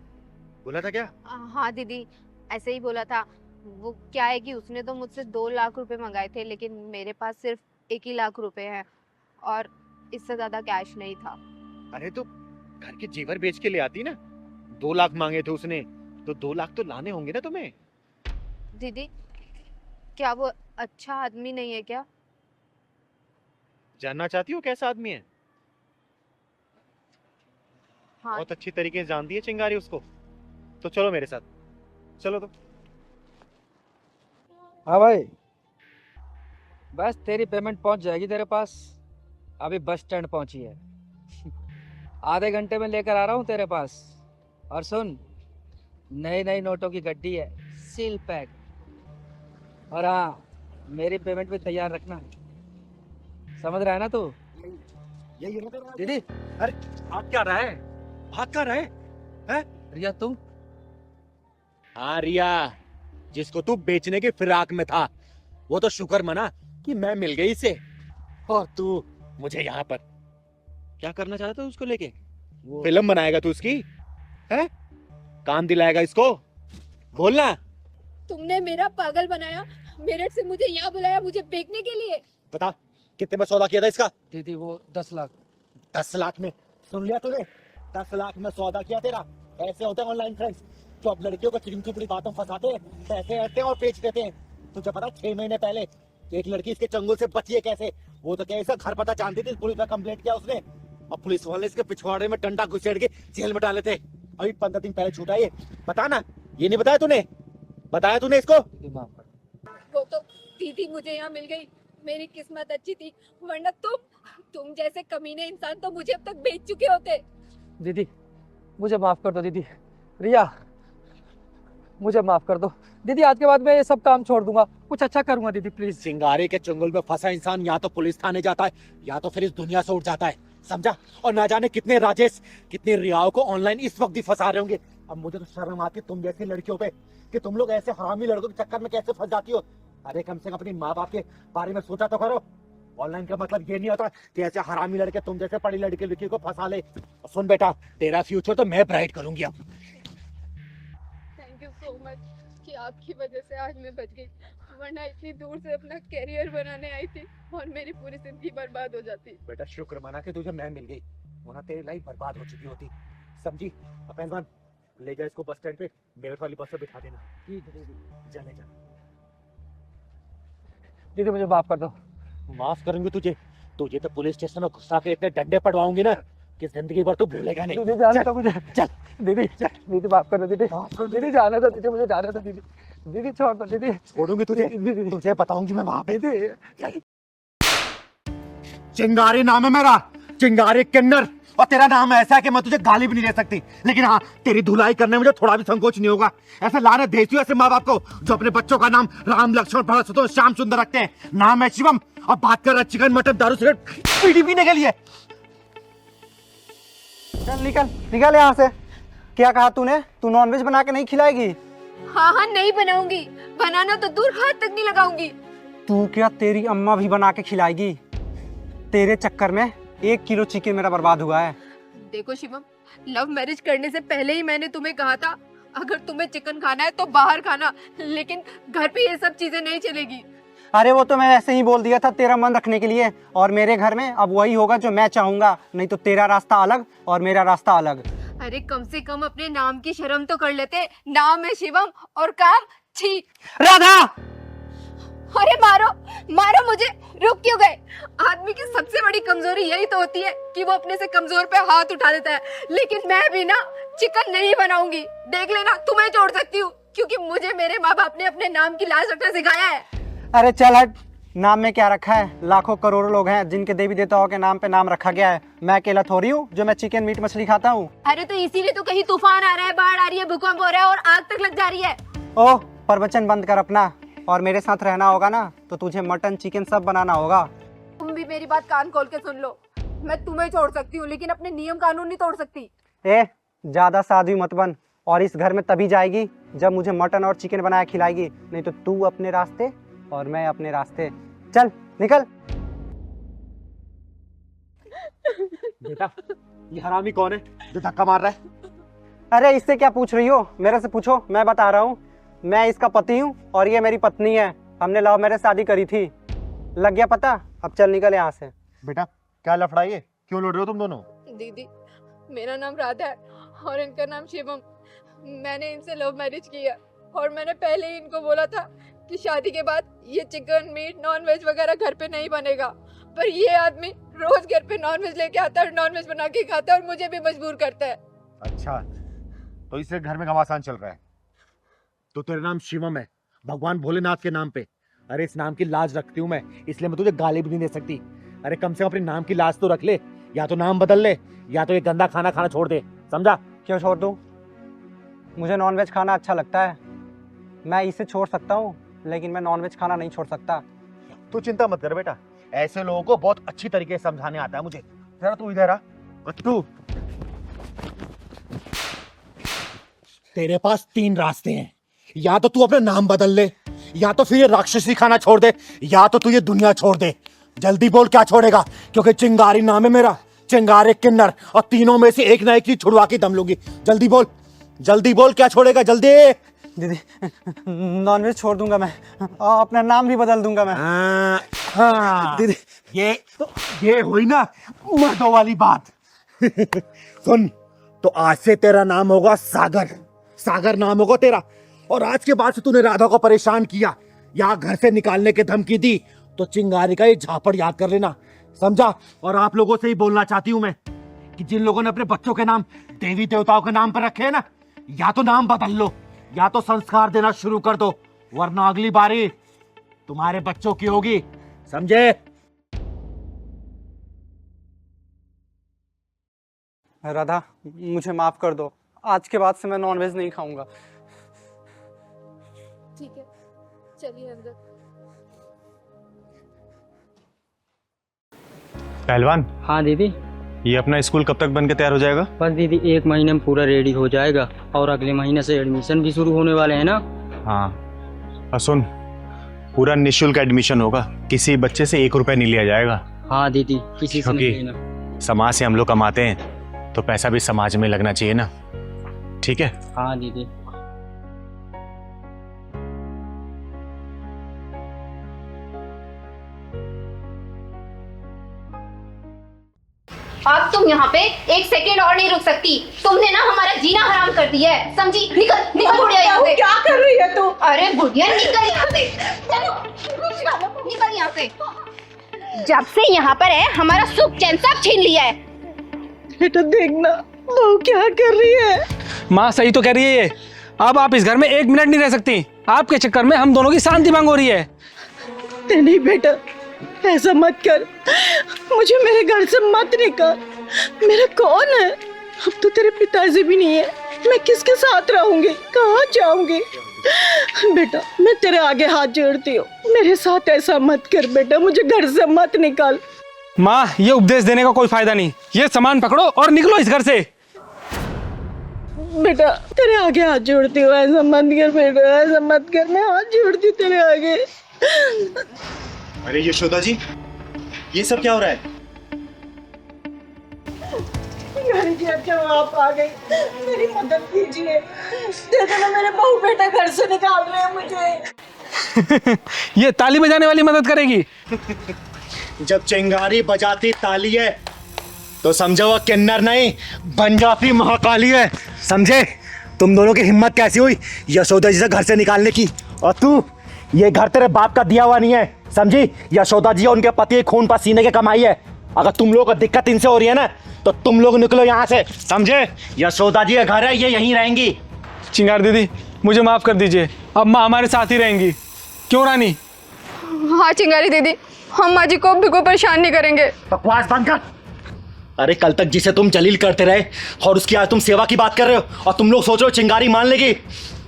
बोला था क्या? हाँ दीदी, ऐसे ही बोला था। वो क्या है कि उसने तो मुझसे 2 लाख रुपए मंगाए थे, लेकिन मेरे पास सिर्फ 1 ही लाख रुपए हैं और इससे ज्यादा कैश नहीं था। अरे तो घर के जेवर बेच के ले आती ना, 2 लाख मांगे थे उसने, तो 2 लाख तो लाने होंगे ना तुम्हें। दीदी, क्या वो अच्छा आदमी नहीं है क्या? जानना चाहती हो कैसा आदमी है? हाँ। बहुत अच्छी तरीके से जानती है चिंगारी उसको, तो चलो मेरे साथ, चलो तो। हाँ भाई, बस तेरी पेमेंट पहुंच जाएगी तेरे पास। अभी बस स्टैंड पहुंची है, आधे घंटे में लेकर आ रहा हूँ तेरे पास। और सुन, नई नई नोटों की गड्डी है, सील पैक। और हाँ, मेरी पेमेंट भी तैयार रखना, समझ रहा है ना तू? यही दीदी, अरे हाथ क्या रहा है, हाथ क्या रहा है, हैं? रिया तुम? हाँ रिया, जिसको तू बेचने की फिराक में था, वो तो शुक्र मना कि मैं मिल गई इसे, और तू मुझे यहाँ पर क्या करना चाहता था उसको लेके? फिल्म बनाएगा तू उसकी, है? काम दिलाएगा इसको, बोलना। तुमने मेरा पागल बनाया, मेरठ से मुझे यहाँ बुलाया मुझे बेचने के लिए। बता कितने में सौदा किया था इसका? दीदी वो 10 लाख। 10 लाख में? सुन लिया तूने, 10 लाख में सौदा किया तेरा। ऐसे होते हैं ऑनलाइन फ्रेंड्स, जो अब लड़कियों को चिकनी चुपड़ी बातों फंसाते हैं, पैसे रहते हैं और बेच देते हैं। तुझे पता 6 महीने पहले एक लड़की इसके चंगुल से बची है कैसे? वो तो क्या इसका घर पता जानती थी, पुलिस में कंप्लेंट किया उसने, और पुलिस वाले इसके पिछवाड़े में डंडा घुसेड़ के जेल में डाले थे। अभी 15 दिन पहले छूटा ये, बता ना, ये नहीं बताया तूने? बताया तूने इसको? वो तो दीदी मुझे यहाँ मिल गई, मेरी किस्मत अच्छी थी, वरना तुम जैसे कमीने इंसान तो मुझे अब तक बेच चुके होते। दीदी मुझे माफ कर दो दीदी। रिया, मुझे माफ कर दो दीदी, आज के बाद मैं ये सब काम छोड़ दूंगा, कुछ अच्छा करूंगा दीदी प्लीज। चिंगारी के चुंगल में फंसा इंसान या तो पुलिस थाने जाता है या तो फिर इस दुनिया से उठ जाता है, समझा? और ना जाने कितने राजेश, कितने रियाओं को ऑनलाइन इस वक्त भी फंसा रहे होंगे। अब मुझे तो शर्म आती है तुम जैसी लड़कियों पे कि तुम लोग ऐसे हरामी लड़कों के चक्कर में कैसे फंस जाती हो। अरे कम से कम अपनी माँ बाप के बारे में सोचा तो करो। ऑनलाइन का मतलब ये नहीं होता कि ऐसे हरामी लड़के तुम जैसे पढ़ी लड़की लड़की को फंसा ले। सुन बेटा, तेरा फ्यूचर तो मैं ब्राइट करूंगी अब। थैंक यू सो मच कि आपकी वजह से आज मैं बच गई, वरना इतनी दूर से अपना करियर बनाने आई थी और मेरी पूरी जिंदगी बर्बाद हो जाती। बेटा शुक्र मना कि तुझे मैं मिल गई, वरना तेरी लाइफ बर्बाद हो चुकी होती, समझी? पहलवान ले जा इसको बस स्टैंड पे, मेरठ वाली बस पे बिठा देना। जा ले जा। दीदी मुझे माफ कर दो। माफ करूंगी तुझे? तुझे तो पुलिस स्टेशन में घुसा के इतने डंडे पड़वाऊंगी ना कि जिंदगी भर तू भूलेगा नहीं। दीदी जाना था मुझे, चल दीदी दीदी माफ कर दो दीदी, दीदी जाना था दीदी, मुझे जाना था दीदी, दीदी छोड़ दो दीदी, छोड़ूंगी तुझे, तुझे बताऊंगी मैं वहां पे। दीदी चिंगारी नाम है मेरा, चिंगारी किन्नर, और तेरा नाम ऐसा है कि मैं तुझे गाली भी नहीं दे सकती, लेकिन हाँ तेरी धुलाई करने में मुझे थोड़ा भी संकोच नहीं होगा। ऐसे लाने देती हूँ ऐसे माँ बाप को जो अपने बच्चों का नाम राम लक्ष्मण भरत शत्रुघ्न श्याम सुंदर रखते हैं। नाम है शिवम और बात कर रहा है चिकन मटन दारू सिगरेट बीड़ी पीने के लिए। चल निकल निकल यहाँ से। क्या कहा तूने? तू नॉनवेज बना के नहीं खिलाएगी? हाँ हाँ नहीं बनाऊंगी, बनाना तो दूर हाथ तक नहीं लगाऊंगी। तू क्या, तेरी अम्मा भी बना के खिलाएगी? तेरे चक्कर में 1 किलो चिकन मेरा बर्बाद हुआ है। देखो शिवम, लव मैरिज करने से पहले ही मैंने तुम्हें कहा था अगर तुम्हें चिकन खाना है तो बाहर खाना, लेकिन घर पे ये सब चीजें नहीं चलेगी। अरे वो तो मैं ऐसे ही बोल दिया था तेरा मन रखने के लिए, और मेरे घर में अब वही होगा जो मैं चाहूंगा, नहीं तो तेरा रास्ता अलग और मेरा रास्ता अलग। अरे कम से कम अपने नाम की शर्म तो कर लेते, नाम है शिवम और काम छी। राधा! अरे मारो मारो मुझे, रुक क्यों गए? आदमी की सबसे बड़ी कमजोरी यही तो होती है कि वो अपने से कमजोर पे हाथ उठा देता है, लेकिन मैं भी ना चिकन नहीं बनाऊंगी। देख लेना, तुम्हें छोड़ सकती हूँ क्योंकि मुझे मेरे माँ बाप ने अपने नाम की लाज रखना सिखाया है। अरे चल हट, नाम में क्या रखा है? लाखों करोड़ों लोग हैं जिनके देवी देवताओं के नाम पे नाम रखा गया है। मैं अकेला थोड़ी हूँ जो मैं चिकन मीट मछली खाता हूँ। अरे तो इसीलिए तो कहीं तूफान आ रहा है, बाढ़ आ रही है, भूकंप हो रहा है और आग तक लग जा रही है। ओह, प्रवचन बंद कर अपना, और मेरे साथ रहना होगा ना तो तुझे मटन चिकन सब बनाना होगा। तुम भी मेरी बात कान खोल के सुन लो, मैं तुम्हें छोड़ सकती हूँ लेकिन अपने नियम कानून नहीं तोड़ सकती। ए, ज्यादा साध्वी मत बन, और इस घर में तभी जाएगी जब मुझे मटन और चिकन बनाया खिलाएगी, नहीं तो तू अपने रास्ते और मैं अपने रास्ते। चल निकल। बेटा ये हरामी कौन है जो धक्का मार रहा है? अरे इससे क्या पूछ रही हो? मेरे से पूछो, मैं बता रहा हूँ। मैं इसका पति हूँ और ये मेरी पत्नी है। हमने लव मैरिज शादी करी थी। लग गया पता? अब चल निकल यहाँ से। बेटा क्या लफड़ाई है, क्यों लड़ रहे हो तुम दोनों? दीदी, मेरा नाम राधा है और इनका नाम शिवम। मैंने इनसे लव मैरिज किया और मैंने पहले ही इनको बोला था कि शादी के बाद ये चिकन मीट नॉन वेज वगैरह घर पे नहीं बनेगा, पर ये आदमी रोज घर पे नॉन वेज लेके आता है, नॉन वेज बना के खाता है और मुझे भी मजबूर करता है। अच्छा, तो इससे घर में घमासान चल रहा है। तो तेरा नाम शिवम है भगवान भोलेनाथ के नाम पे। अरे इस नाम की लाज रखती हूँ मैं, इसलिए मैं तुझे गाली भी नहीं दे सकती। अरे कम से कम अपने नाम की लाज तो रख ले, या तो नाम बदल ले या तो ये गंदा खाना खाना छोड़ दे, समझा? क्यों छोड़ दूँ? मुझे नॉनवेज खाना अच्छा लगता है। मैं इसे छोड़ सकता हूँ लेकिन मैं नॉनवेज खाना नहीं छोड़ सकता। तू चिंता मत कर बेटा, ऐसे लोगों को बहुत अच्छी तरीके से समझाने आता है मुझे। जरा तू इधर आ। तू, तेरे पास 3 रास्ते हैं, या तो तू अपना नाम बदल ले, या तो फिर ये राक्षसी खाना छोड़ दे, या तो तू ये दुनिया छोड़ दे। जल्दी बोल क्या छोड़ेगा, क्योंकि चिंगारी नाम है मेरा, चिंगारी किन्नर, और तीनों में से एक ना एक चीज छुड़वा के दम लूंगी। जल्दी बोल क्या छोड़ेगा, जल्दी। दीदी नॉनवेज छोड़ दूंगा मैं, अपना नाम भी बदल दूंगा मैं। हाँ दीदी ये हुई ना मर्दों वाली बात। सुन, तो आज से तेरा नाम होगा सागर। सागर नाम होगा तेरा, और आज के बाद से तूने राधा को परेशान किया या घर से निकालने की धमकी दी तो चिंगारी का ये झापड़ याद कर लेना, समझा? और आप लोगों से ही बोलना चाहती हूं मैं कि जिन लोगों ने अपने बच्चों के नाम देवी देवताओं के नाम पर रखे हैं ना, या तो नाम बदल लो या तो संस्कार देना शुरू कर दो, वरना अगली बारी तुम्हारे बच्चों की होगी, समझे? राधा मुझे माफ कर दो, आज के बाद से मैं नॉनवेज नहीं खाऊंगा। ठीक है, चलिए अंदर। पहलवान, हाँ दीदी। ये अपना स्कूल कब तक बन के तैयार हो जाएगा? बस दीदी 1 महीने में पूरा रेडी हो जाएगा और अगले महीने से एडमिशन भी शुरू होने वाले हैं ना। हाँ, और सुन, पूरा निःशुल्क एडमिशन होगा, किसी बच्चे से 1 रुपया नहीं लिया जाएगा। हाँ दीदी, किसी से नहीं क्योंकि लेना। समाज से हम लोग कमाते हैं तो पैसा भी समाज में लगना चाहिए ना। ठीक है? हाँ दीदी। अब तुम यहाँ पे 1 सेकंड और नहीं रुक सकती। तुमने ना हमारा जीना हराम कर दिया है, समझी? निकल निकल बुढ़िया यहाँ से। क्या कर रही है तू? अरे बुढ़िया निकल यहाँ से, निकल यहाँ से। जब से यहाँ पर है हमारा सुख चैन सब छीन लिया है। बेटा देखना बहू क्या कर रही है। माँ सही तो कह रही है ये। अब आप इस घर में 1 मिनट नहीं रह सकती। आपके चक्कर में हम दोनों की शांति भंग हो रही है। नहीं बेटा, ऐसा मत कर, मुझे मेरे घर से मत निकाल। मेरा कौन है? अब तो तेरे पिताजी भी नहीं है, मैं किसके साथ रहूंगी, कहाँ जाऊंगी? बेटा मैं तेरे आगे हाथ जोड़ती हूँ, मेरे साथ ऐसा मत कर बेटा, मुझे घर से मत निकाल। माँ ये उपदेश देने का कोई फायदा नहीं। ये सामान पकड़ो और निकलो इस घर से। बेटा तेरे आगे हाथ जोड़ती हूँ, ऐसा मत कर बेटा, ऐसा मत कर, मैं हाथ जोड़ती हूँ तेरे आगे। अरे यशोदा जी, ये सब क्या हो रहा है? जी अच्छा आप आ गई, मेरी मदद कीजिए। देखो ना मेरे बहू बेटा घर से निकाल रहे हैं मुझे। ये ताली बजाने वाली मदद करेगी? जब चिंगारी बजाती ताली है तो समझो वो किन्नर नहीं पंजाबी महाकाली है, समझे? तुम दोनों की हिम्मत कैसी हुई यशोदा जी से घर से निकालने की? और तू, ये घर तेरे बाप का दिया हुआ नहीं है, समझी? यशोदा जी और उनके पति खून पसीने की कमाई है। अगर तुम लोगों को दिक्कत इनसे हो रही है ना तो तुम लोग निकलो यहाँ से, समझे? यशोदा जी का घर है, ये यहीं रहेंगी। चिंगार दीदी मुझे माफ कर दीजिए, अब माँ हमारे साथ ही रहेंगी। क्यों रानी? हाँ चिंगारी दीदी, हम माँ जी को भी कोई परेशान नहीं करेंगे। बकवास बंद कर। अरे कल तक जिसे तुम जलील करते रहे और उसकी आज तुम सेवा की बात कर रहे हो और तुम लोग सोच रहे हो चिंगारी मान लेगी?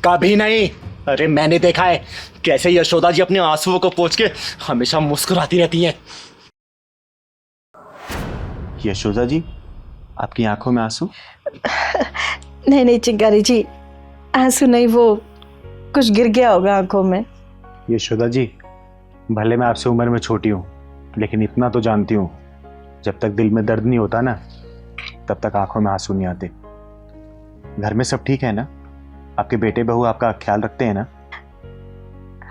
कभी नहीं। अरे मैंने देखा है कैसे यशोदा जी अपने आंसुओं को पोंछ के हमेशा मुस्कुराती रहती हैं। यशोदा जी, आपकी आंखों में आंसू? नहीं चिंगारी जी, आंसू नहीं, वो कुछ गिर गया होगा आंखों में। यशोदा जी, भले मैं आपसे उम्र में छोटी हूँ लेकिन इतना तो जानती हूँ, जब तक दिल में दर्द नहीं होता ना तब तक आंखों में आंसू नहीं आते। घर में सब ठीक है ना? आपके बेटे बहू आपका ख्याल रखते हैं ना?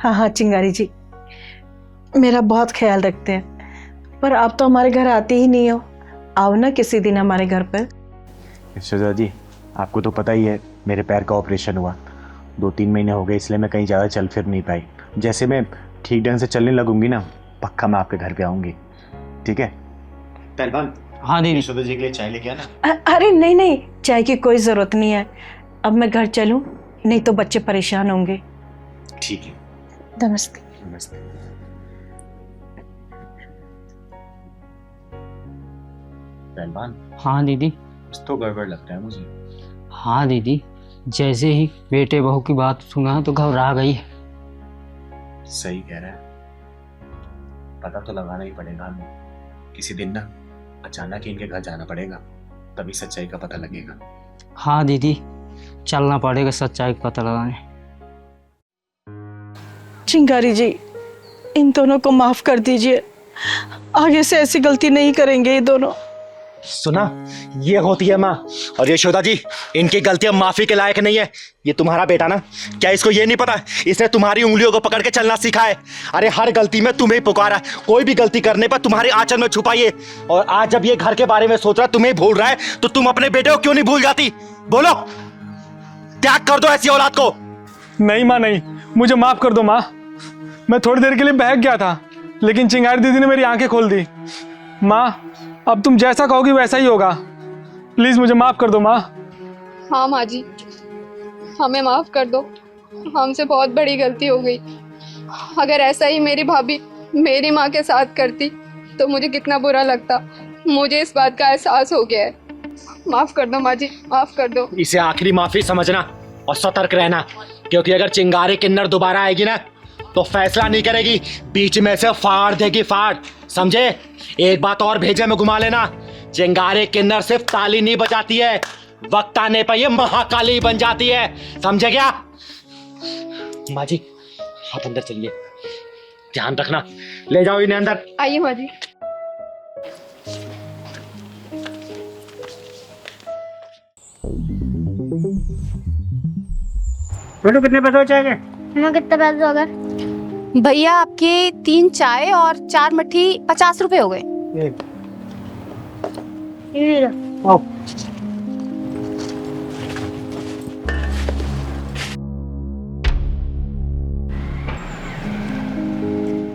हाँ चिंगारी जी, मेरा बहुत ख्याल रखते हैं, पर आप तो हमारे घर आते ही नहीं हो। आओ ना किसी दिन हमारे घर पर। यशोदा जी, आपको तो पता ही है मेरे पैर का ऑपरेशन हुआ, 2-3 महीने हो गए, इसलिए मैं कहीं ज़्यादा चल फिर नहीं पाई। जैसे मैं ठीक ढंग से चलने लगूंगी ना, पक्का मैं आपके घर पे आऊँगी, ठीक है? पहलवान, हाँ दीदी। यशोदा जी के लिए चाय लेके आना। अरे नहीं, चाय की कोई ज़रूरत नहीं है, अब मैं घर चलूं, नहीं तो बच्चे परेशान होंगे। ठीक है, नमस्ते। नमस्ते। पहलवान, हाँ दीदी। कुछ तो गड़बड़ लगता है मुझे। हाँ दीदी, जैसे ही बेटे बहू की बात सुना तो घबरा गई। सही कह रहा है, पता तो लगाना ही पड़ेगा हमें। किसी दिन ना अचानक ही इनके घर जाना पड़ेगा, तभी सच्चाई का पता लगेगा। हाँ दीदी, चलना पड़ेगा सच्चाई का पता लगाने। चिंगारी जी, इन दोनों को माफ कर दीजिए, आगे से ऐसी गलती नहीं करेंगे ये दोनों। सुना, ये होती है माँ। और यशोदा जी, इनकी गलतियां माफी के लायक नहीं है। ये तुम्हारा बेटा ना, क्या इसको ये नहीं पता इसने तुम्हारी उंगलियों को पकड़ के चलना सीखा है? अरे हर गलती में तुम्हें ही पुकारा, कोई भी गलती करने पर तुम्हारे आंचल में छुपाइए। और आज जब ये घर के बारे में सोच रहा है, तुम्हें भूल रहा है, तो तुम अपने बेटे को क्यों नहीं भूल जाती? बोलो, त्याग कर दो ऐसी औलाद को। नहीं माँ नहीं, मुझे माफ कर दो माँ। मैं थोड़ी देर के लिए बहक गया था, लेकिन चिंगारी दीदी ने मेरी आंखें खोल दी। माँ अब तुम जैसा कहोगी वैसा ही होगा, प्लीज मुझे माफ कर दो माँ। हाँ माँ जी, हमें माफ कर दो, हमसे बहुत बड़ी गलती हो गई। अगर ऐसा ही मेरी भाभी मेरी माँ के साथ करती तो मुझे कितना बुरा लगता। मुझे इस बात का एहसास हो गया है। माफ कर दो माँ जी, माफ कर दो। इसे आखिरी माफी समझना। और सतर्क रहना, क्योंकि अगर चिंगारी किन्नर दोबारा आएगी ना तो फैसला नहीं करेगी, बीच में से फाड़ देगी, फाड़, समझे? एक बात और भेजे में घुमा लेना, चिंगारी किन्नर सिर्फ ताली नहीं बजाती है, वक्त आने पर ये महाकाली बन जाती है, समझे क्या? माँ जी आप अंदर चलिए, ध्यान रखना, ले जाओ इन्हें अंदर। आइए माँ जी। बेटू कितने पैसे हो जाएंगे? हमें कितने पैसे हो गए? भैया आपके 3 चाय और 4 मट्ठी 50 रुपए हो गए। ये लो। आओ।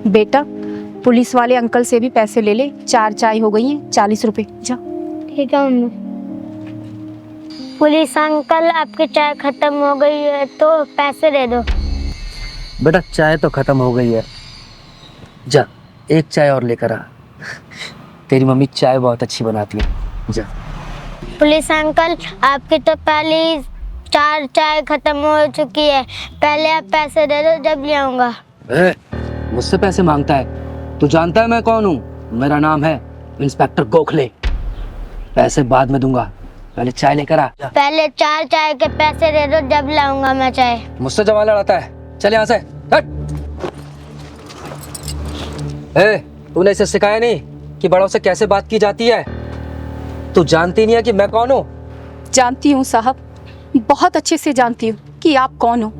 बेटा पुलिस वाले अंकल से भी पैसे ले ले, 4 चाय हो गई हैं 40 रुपए, जा। ठीक है मम्मी। पुलिस अंकल आपकी चाय खत्म हो गई है तो पैसे दे दो। बेटा चाय तो खत्म हो गई है, जा एक चाय और लेकर आ, तेरी मम्मी चाय बहुत अच्छी बनाती है, जा। पुलिस अंकल आपकी तो पहले 4 चाय खत्म हो चुकी है, पहले आप पैसे दे दो जब ले आऊंगा। मुझसे पैसे मांगता है? तू जानता है मैं कौन हूँ? मेरा नाम है इंस्पेक्टर गोखले। पैसे बाद में दूंगा, पहले चाय लेकर आ। पहले 4 चाय के पैसे दे दो जब लाऊंगा मैं चाय। मुझसे जवान लड़ाता है, चल यहाँ से हट। तूने इसे सिखाया नहीं कि बड़ों से कैसे बात की जाती है? तू जानती नहीं है कि मैं कौन हूँ? जानती हूँ साहब, बहुत अच्छे से जानती हूँ कि आप कौन हो,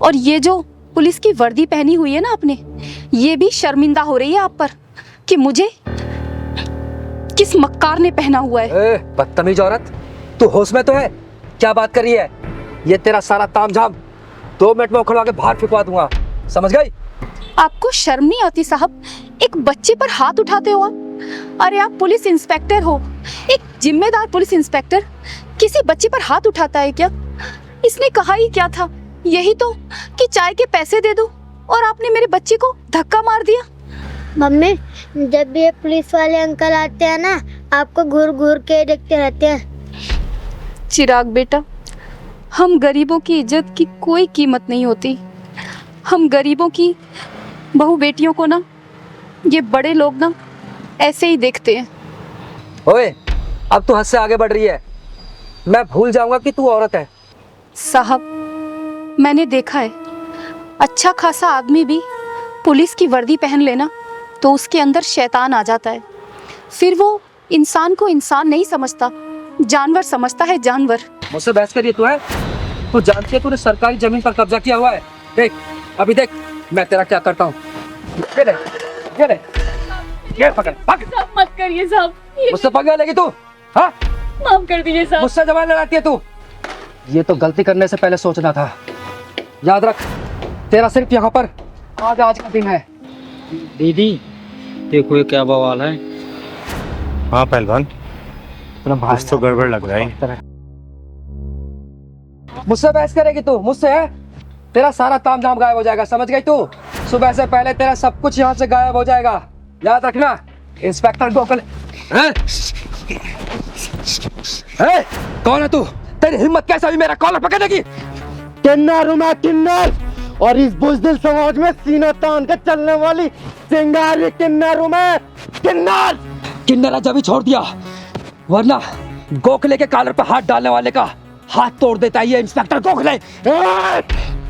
और ये जो पुलिस की वर्दी पहनी हुई है ना आपने, ये भी शर्मिंदा हो रही है आप पर कि मुझे किस मक्कार ने पहना हुआ है। बदतमीज औरत, तू होश में तो है? क्या बात कर रही है? ये तेरा सारा तामझाम 2 मिनट में उखड़वा के बाहर फेंकवा दूंगा, समझ गई? आपको शर्म नहीं आती साहब? एक बच्चे पर हाथ उठाते हो आप? अरे आप पुलिस इंस्पेक्टर हो, एक जिम्मेदार पुलिस इंस्पेक्टर किसी बच्चे पर हाथ उठाता है क्या? इसने कहा ही क्या था? यही तो कि चाय के पैसे दे दो, और आपने मेरे बच्चे को धक्का मार दिया। मम्मी जब भी ये पुलिस वाले अंकल आते हैं ना, आपको घूर घूर के देखते रहते हैं। चिराग बेटा, हम गरीबों की इज्जत की कोई कीमत नहीं होती। हम गरीबों की बहू बेटियों को ना ये बड़े लोग ना ऐसे ही देखते हैं। ओए, अब तू हद से आगे बढ़ रही है, मैं भूल जाऊंगा कि तू औरत है। साहब मैंने देखा है, अच्छा खासा आदमी भी पुलिस की वर्दी पहन लेना तो उसके अंदर शैतान आ जाता है, फिर वो इंसान को इंसान नहीं समझता, जानवर समझता है, जानवर। मुझसे बहस करिए तू है? तू जानती है तूने सरकारी जमीन पर कब्जा किया हुआ है? देख अभी देख मैं तेरा क्या करता हूँ। ये ले, ये पकड़, पकड़। मत करिए साहब, मुझसे पकड़ लेगी तू? हाँ माफ कर दीजिए साहब। मुझसे जवान लड़ाती है तू? ये तो गलती करने से पहले सोचना था। याद रख, तेरा सिर्फ यहाँ पर आज का दिन है। दीदी देखो ये क्या बवाल है। हाँ पहलवान, कुछ तो गड़बड़ लग रहा है। मुझसे बहस करेगी तू? मुझसे है? तेरा सारा तामझाम गायब हो जाएगा, समझ गई तू? सुबह से पहले तेरा सब कुछ यहाँ से गायब हो जाएगा, याद रखना। इंस्पेक्टर गोखले। कौन है तू? तेरी हिम्मत कैसे हुई मेरा कॉलर पकड़ने की? किन्नर हूं मैं, किन्नर, और इस बुज़दिल समाज में सीना तान के चलने वाली चिंगारी किन्नर हूं मैं, किन्नर। किन्नर जब ही छोड़ दिया, वरना गोखले के कॉलर पर हाथ डालने वाले का हाथ तोड़ देता है ये इंस्पेक्टर गोखले।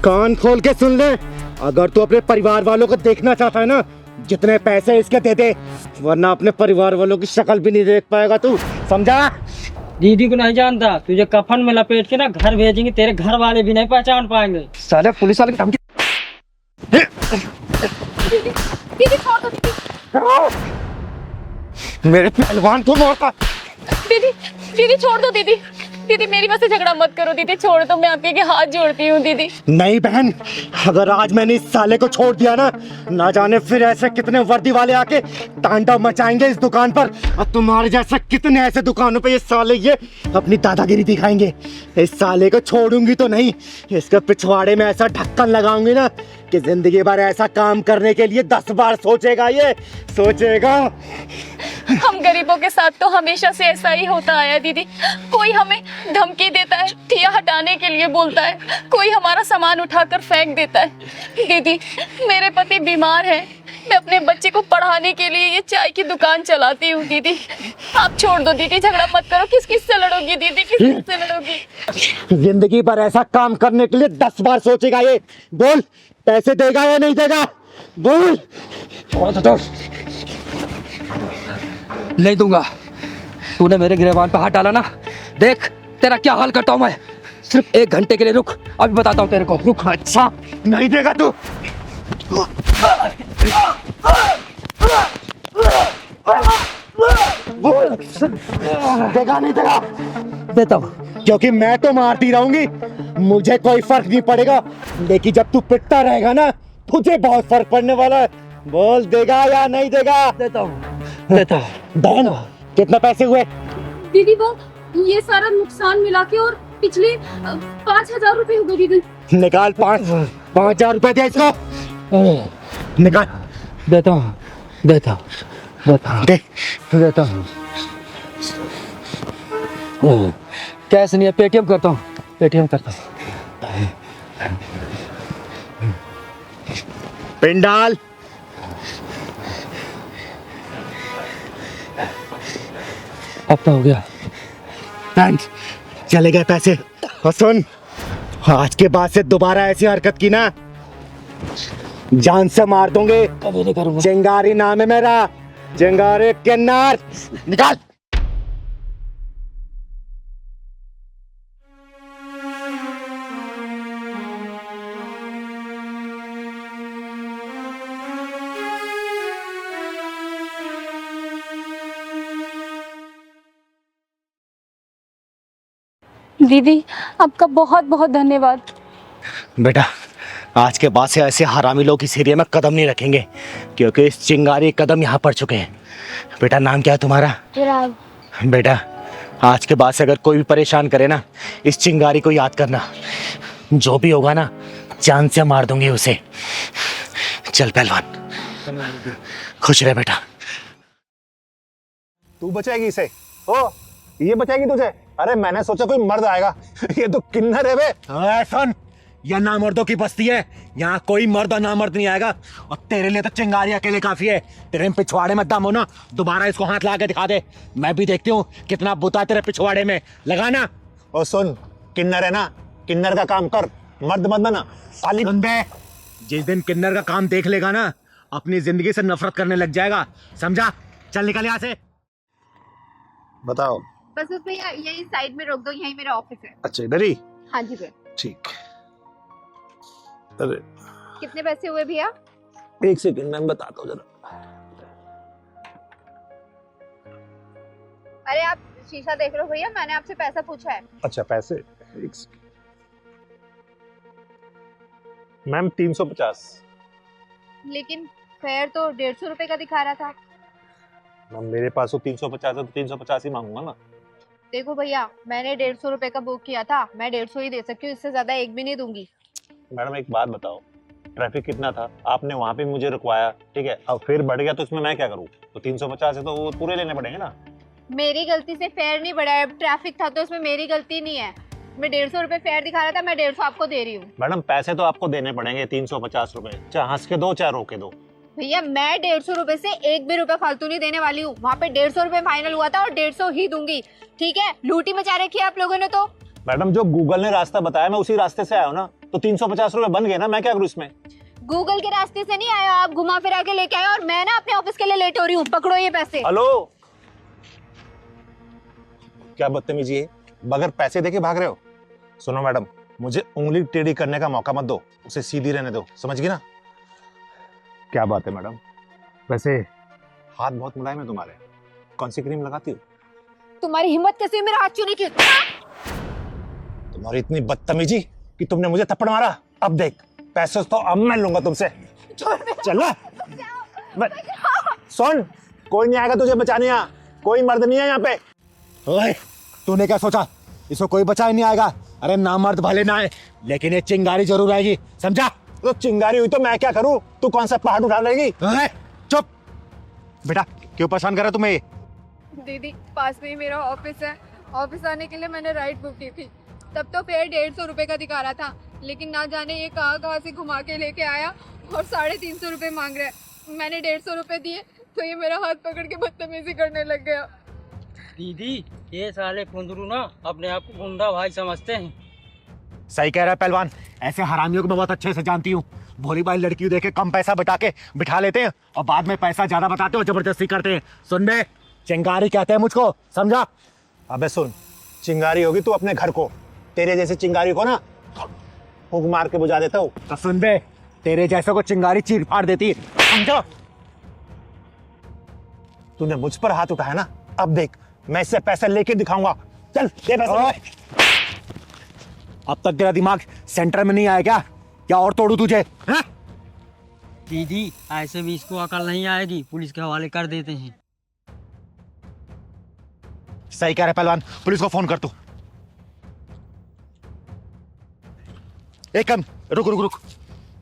कान खोल के सुन ले, अगर तू अपने परिवार वालों को देखना चाहता है ना, जितने पैसे इसके दे दे, वरना अपने परिवार वालों की शक्ल भी नहीं देख पाएगा तू, समझा? दीदी को नहीं जानता, तुझे कफन में लपेट के ना घर भेजेंगे, तेरे घर वाले भी नहीं पहचान पाएंगे। साले पुलिस वाले की धमकी। दीदी छोड़ दो दीदी। मेरे पहलवान को मारता। दीदी छोड़ दो दीदी, दीदी मेरी वजह से झगड़ा मत करो दीदी, छोड़ दो, मैं आपके हाथ जोड़ती हूँ दीदी। नहीं बहन, अगर आज मैंने इस साले को छोड़ दिया ना जाने फिर ऐसे कितने वर्दी वाले आके तांडव मचाएंगे इस दुकान पर, और तुम्हारे जैसे कितने ऐसे दुकानों पे ये साले ये अपनी दादागिरी दिखाएंगे। इस साले को छोड़ूंगी तो नहीं, इसके पिछवाड़े में ऐसा ढक्कन लगाऊंगी ना कि जिंदगी भर ऐसा काम करने के लिए 10 बार सोचेगा, ये सोचेगा। हम गरीबों के साथ तो हमेशा से ऐसा ही होता आया दीदी। कोई हमें धमकी देता है, ठिया हटाने के लिए बोलता है, कोई हमारा सामान उठाकर फेंक देता है। दीदी मेरे पति बीमार है, मैं अपने बच्चे को पढ़ाने के लिए ये चाय की दुकान चलाती हूँ। दीदी आप छोड़ दो दीदी, झगड़ा मत करो। किस किस से लड़ोगी दीदी, किस किस से लड़ोगी? जिंदगी भर ऐसा काम करने के लिए 10 बार सोचेगा ये। बोल, पैसे देगा या नहीं देगा? बोल। नहीं दूंगा। तूने मेरे गिरबान पे हाथ डाला ना, देख तेरा क्या हाल करता हूं मैं। सिर्फ 1 घंटे के लिए रुक, अभी बताता हूं तेरे को। रुक। अच्छा नहीं देगा तू? देगा नहीं देगा? देता हूं। क्योंकि मैं तो मारती रहूंगी, मुझे कोई फर्क नहीं पड़ेगा, लेकिन जब तू पिटता रहेगा ना, तुझे बहुत फर्क पड़ने वाला है। बोल, देगा या नहीं देगा? देता हूं, देता हूं। बहन कितने पैसे हुए? दीदी वो ये सारा नुकसान मिला के और पिछले 5,000 रुपए हो गए दीदी। निकाल। 5,000 रुपए दे इसको, निकाल। देता हूं, देता हूं, देता हूं, दे। देता हूं। कैश नहीं है, पेटीएम करता हूं, पेटीएम करता हूं। पिन डाल। अब तो हो गया। थैंक्स, चले गए पैसे। और सुन, आज के बाद से दोबारा ऐसी हरकत की ना, जान से मार दूंगे। कभी नहीं करूंगा। चिंगारी नाम है मेरा, चिंगारी किन्नर। निकाल। दीदी आपका बहुत बहुत धन्यवाद। बेटा, आज के बाद से ऐसे हरामी लोग इस एरिया में कदम नहीं रखेंगे, क्योंकि इस चिंगारी कदम यहाँ पड़ चुके हैं। बेटा नाम क्या है तुम्हारा? चिराग। बेटा आज के बाद से अगर कोई भी परेशान करे ना, इस चिंगारी को याद करना। जो भी होगा ना, जान से मार दूंगी उसे। चल पहलवान, खुश रहे बेटा। तू बचाएगी इसे? ओ, ये बचाएगी तुझे? अरे मैंने सोचा कोई मर्द आएगा, ये तो किन्नर है बे। सुन, यह नामर्दों की बस्ती है, यहाँ कोई मर्द और नामर्द नहीं आएगा। और तेरे लिए तो चिंगारी अकेले काफी है। तेरे पिछवाड़े में दम हो ना, दोबारा इसको हाथ ला के दिखा दे, मैं भी देखती हूँ कितना बुता तेरे पिछवाड़े में। लगाना। और सुन, किन्नर है ना, किन्नर का काम कर, मर्द मत बना साली। सुन बे, जिस दिन किन्नर का काम देख लेगा ना, अपनी जिंदगी से नफरत करने लग जाएगा, समझा? चल निकल यहाँ से। बताओ। बस उसमें यही साइड में रोक दो, यही मेरा ऑफिस है। अच्छा इधर ही? हाँ जी भैया। ठीक। अरे कितने पैसे हुए भैया? 1 सेकंड मैं बताता हूँ जरा। अरे आप शीशा देख रहे हो भैया, मैंने आपसे पैसा पूछा है। अच्छा पैसे, 1 सेकंड मैम। 350। लेकिन फेयर तो 150 रुपए का दिखा रहा था। मैम मेरे पास तो 350 है, तो 350 ही मांगूंगा ना। देखो भैया, मैंने 150 रुपए का बुक किया था, मैं 150 ही दे सकती हूँ, इससे ज्यादा एक भी नहीं दूंगी। मैडम एक बात बताओ, ट्रैफिक कितना था? आपने वहाँ पे मुझे रुकवाया, ठीक है, अब फिर बढ़ गया तो इसमें मैं क्या करूँ? तो 350 है तो वो पूरे लेने पड़ेंगे ना। मेरी गलती से फेयर नहीं बढ़ा है, ट्रैफिक था तो इसमें मेरी गलती नहीं है। मैं 150 रुपए फेयर दिखा रहा था, मैं 150 आपको दे रही हूँ। मैडम पैसे तो आपको देने पड़ेंगे 350 रुपए, चाहे हंस के दो चाहे रो के दो। भैया मैं 150 रुपए से एक भी रुपए फालतू नहीं देने वाली हूँ। वहाँ पे 150 रुपए फाइनल हुआ था और 150 ही दूंगी, ठीक है? लूटी मचा रखी है आप लोगों ने तो। मैडम जो गूगल ने रास्ता बताया मैं उसी रास्ते से आया हूँ ना, तो 350 रुपए बन गए ना, मैं क्या करूँ इसमें? गूगल के रास्ते से नहीं आया, आप घुमा फिरा के लेके आए और मैं ना अपने ऑफिस के लिए लेट हो रही हूँ। पकड़ो ये पैसे। हेलो, क्या बदतमीजी है, बगैर पैसे देके भाग रहे हो? सुनो मैडम, मुझे उंगली टेढ़ी करने का मौका मत दो, उसे सीधी रहने दो, समझ गई ना? क्या बात है मैडम, वैसे हाथ बहुत मुलायम है तुम्हारे, कौन सी क्रीम लगाती हो? तुम्हारी हिम्मत कैसे मेरा हाथ छूने की? तुम्हारी इतनी बदतमीजी कि तुमने मुझे थप्पड़ मारा। अब देख, पैसे तो अब मैं लूंगा तुमसे। चलो सुन, कोई नहीं आएगा तुझे बचाने, यहाँ कोई मर्द नहीं है यहाँ पे। ओए, तूने क्या सोचा इसको कोई बचा ही नहीं आएगा? अरे ना मर्द भले ना आए, लेकिन ये चिंगारी जरूर आएगी, समझा? तो चिंगारी हुई तो मैं क्या करूं? तू कौन सा पहाड़ उठा लेगी? चुप बेटा, क्यों परेशान कर रहा तुम्हें? दीदी पास में ही मेरा ऑफिस है, ऑफिस आने के लिए मैंने राइड बुक की थी। तब तो फेयर 150 रुपये का दिखा रहा था, लेकिन ना जाने ये कहाँ से घुमा के लेके आया और 350 रुपये मांग रहा है। मैंने 150 रुपये दिए तो ये मेरा हाथ पकड़ के बदतमीजी करने लग गया। दीदी ये साले कुंदरू ना अपने आप को गुंडा भाई समझते हैं। सही कह रहा है पहलवान, ऐसे हरामियों को मैं बहुत अच्छे से जानती हूँ। भोली भाई लड़कियों देखे कम पैसा बता के बिठा लेते हैं और बाद में पैसा ज्यादा बताते हो, जबरदस्ती करते हैं। सुन बे, चिंगारी कहते हैं मुझको, समझा? अबे सुन, चिंगारी होगी तू अपने घर को, तेरे जैसे चिंगारी को ना फूंक मार के बुझा देता हूँ। तो सुन बे, तेरे जैसे को चिंगारी चीर फाड़ देती है, समझो? तूने मुझ पर हाथ उठाया ना, अब देख मैं इससे पैसे लेके दिखाऊंगा। चल दे पैसे। अब तक तेरा दिमाग सेंटर में नहीं आया क्या? क्या और तोड़ू तुझे? है? दीदी ऐसे भी इसको अकल नहीं आएगी, पुलिस के हवाले कर देते हैं। सही कह रहे पहलवान, पुलिस को फोन कर तू। एक कम रुक रुक रुक,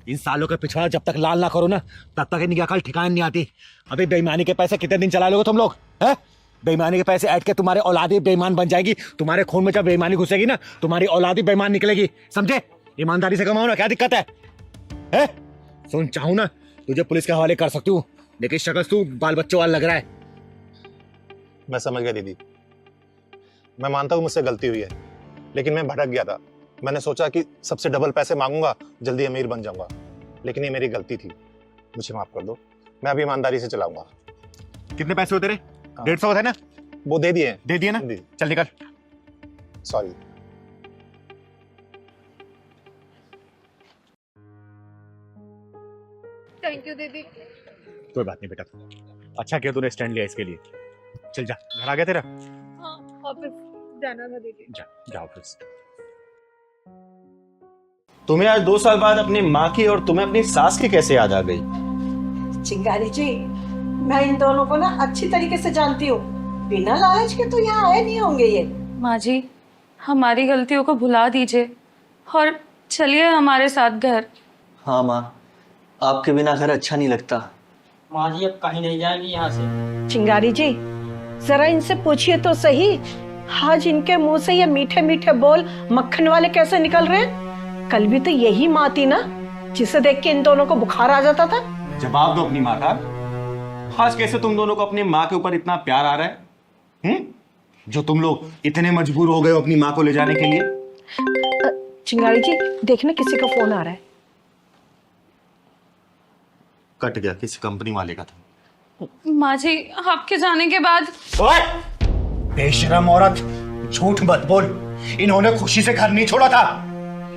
इन सालों के पिछवाड़ा जब तक लाल ना करो ना, तब तक इनकी अकल ठिकाने नहीं आती। अभी बेईमानी के पैसे कितने दिन चला लोगे तुम लोग? हैं? बेईमानी के पैसे ऐड के तुम्हारे औलादी बेईमान बन जाएगी। तुम्हारे खून में जब बेईमानी घुसेगी ना, तुम्हारी औलादी बेईमान निकलेगी, समझे? ईमानदारी से कमाओ ना, क्या दिक्कत है? सुन, चाहूं ना तुझे पुलिस के हवाले कर सकती हूँ, लेकिन शक्ल तू बाल बच्चों वाला लग रहा है। मैं समझ गया दीदी, मैं मानता हूँ मुझसे गलती हुई है, लेकिन मैं भटक गया था। मैंने सोचा कि सबसे डबल पैसे मांगूंगा, जल्दी अमीर बन जाऊंगा, लेकिन ये मेरी गलती थी, मुझे माफ कर दो। मैं अभी ईमानदारी से चलाऊंगा। कितने पैसे होते रहे? 150 है ना? वो दे दिए। दे दिए ना? चल निकल। सॉरी। थैंक यू दीदी। कोई बात नहीं बेटा, अच्छा किया तूने स्टैंड लिया इसके लिए। चल जा, घर आ गया तेरा? हाँ, ऑफिस जाना था दीदी। जा ऑफिस। तुम्हें आज 2 साल बाद अपनी माँ की और तुम्हें अपनी सास की कैसे याद आ गई? चिंगारी जी, मैं इन दोनों को ना अच्छी तरीके से जानती हूँ, बिना लालच के तो यहाँ आए नहीं होंगे ये। माँ जी, हमारी गलतियों को भुला दीजिए और चलिए हमारे साथ घर। हाँ माँ, आपके बिना घर अच्छा नहीं लगता। माँ जी अब कहीं नहीं जाएंगी यहाँ से। चिंगारी जी, जरा इनसे पूछिए तो सही, आज इनके मुंह से ये मीठे मीठे बोल मक्खन वाले कैसे निकल रहे हैं? कल भी तो यही माँ थी ना जिसे देख के इन दोनों को बुखार आ जाता था। जवाब दो अपनी माँ का। आज कैसे तुम दोनों को अपनी माँ के ऊपर इतना प्यार आ रहा है? जो तुम लोग इतने मजबूर हो गए हो अपनी माँ को ले जाने के लिए। चिंगारी जी देखना, किसी का फोन आ रहा है। कट गया, किसी कंपनी वाले का था। माँ जी, आपके जाने के बाद। बेशरम औरत, झूठ मत बोल। इन्होंने खुशी से घर नहीं छोड़ा था।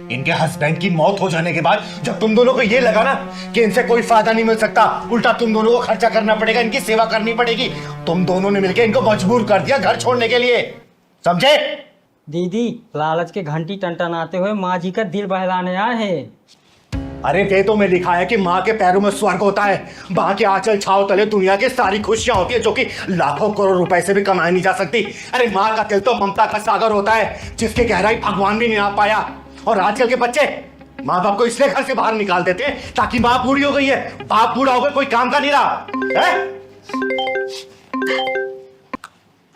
इनके हस्बैंड की मौत हो जाने के बाद जब तुम दोनों को ये लगा ना कि इनसे कोई फायदा नहीं मिल सकता, उल्टा तुम दोनों को खर्चा करना पड़ेगा, इनकी सेवा करनी पड़ेगी, तुम दोनों ने मिलकर इनको मजबूर कर दिया घर छोड़ने के लिए, समझे? दीदी लालच के घंटी टंटनाते हुए माँ जी का दिल बहलाने आए हैं। अरे वेदों में लिखा है कि माँ के पैरों में स्वर्ग होता है, माँ के आंचल छाव तले दुनिया की सारी खुशियां होती है, जो कि लाखों करोड़ रुपए से भी कमाई नहीं जा सकती। अरे माँ का दिल तो ममता का सागर होता है, जिसकी गहराई भगवान भी नहीं आ पाया। और आजकल के बच्चे माँ बाप को इसलिए घर से बाहर निकाल देते हैं ताकि माँ बूढ़ी हो गई है, बाप बूढ़ा हो गया, कोई काम का नहीं रहा है?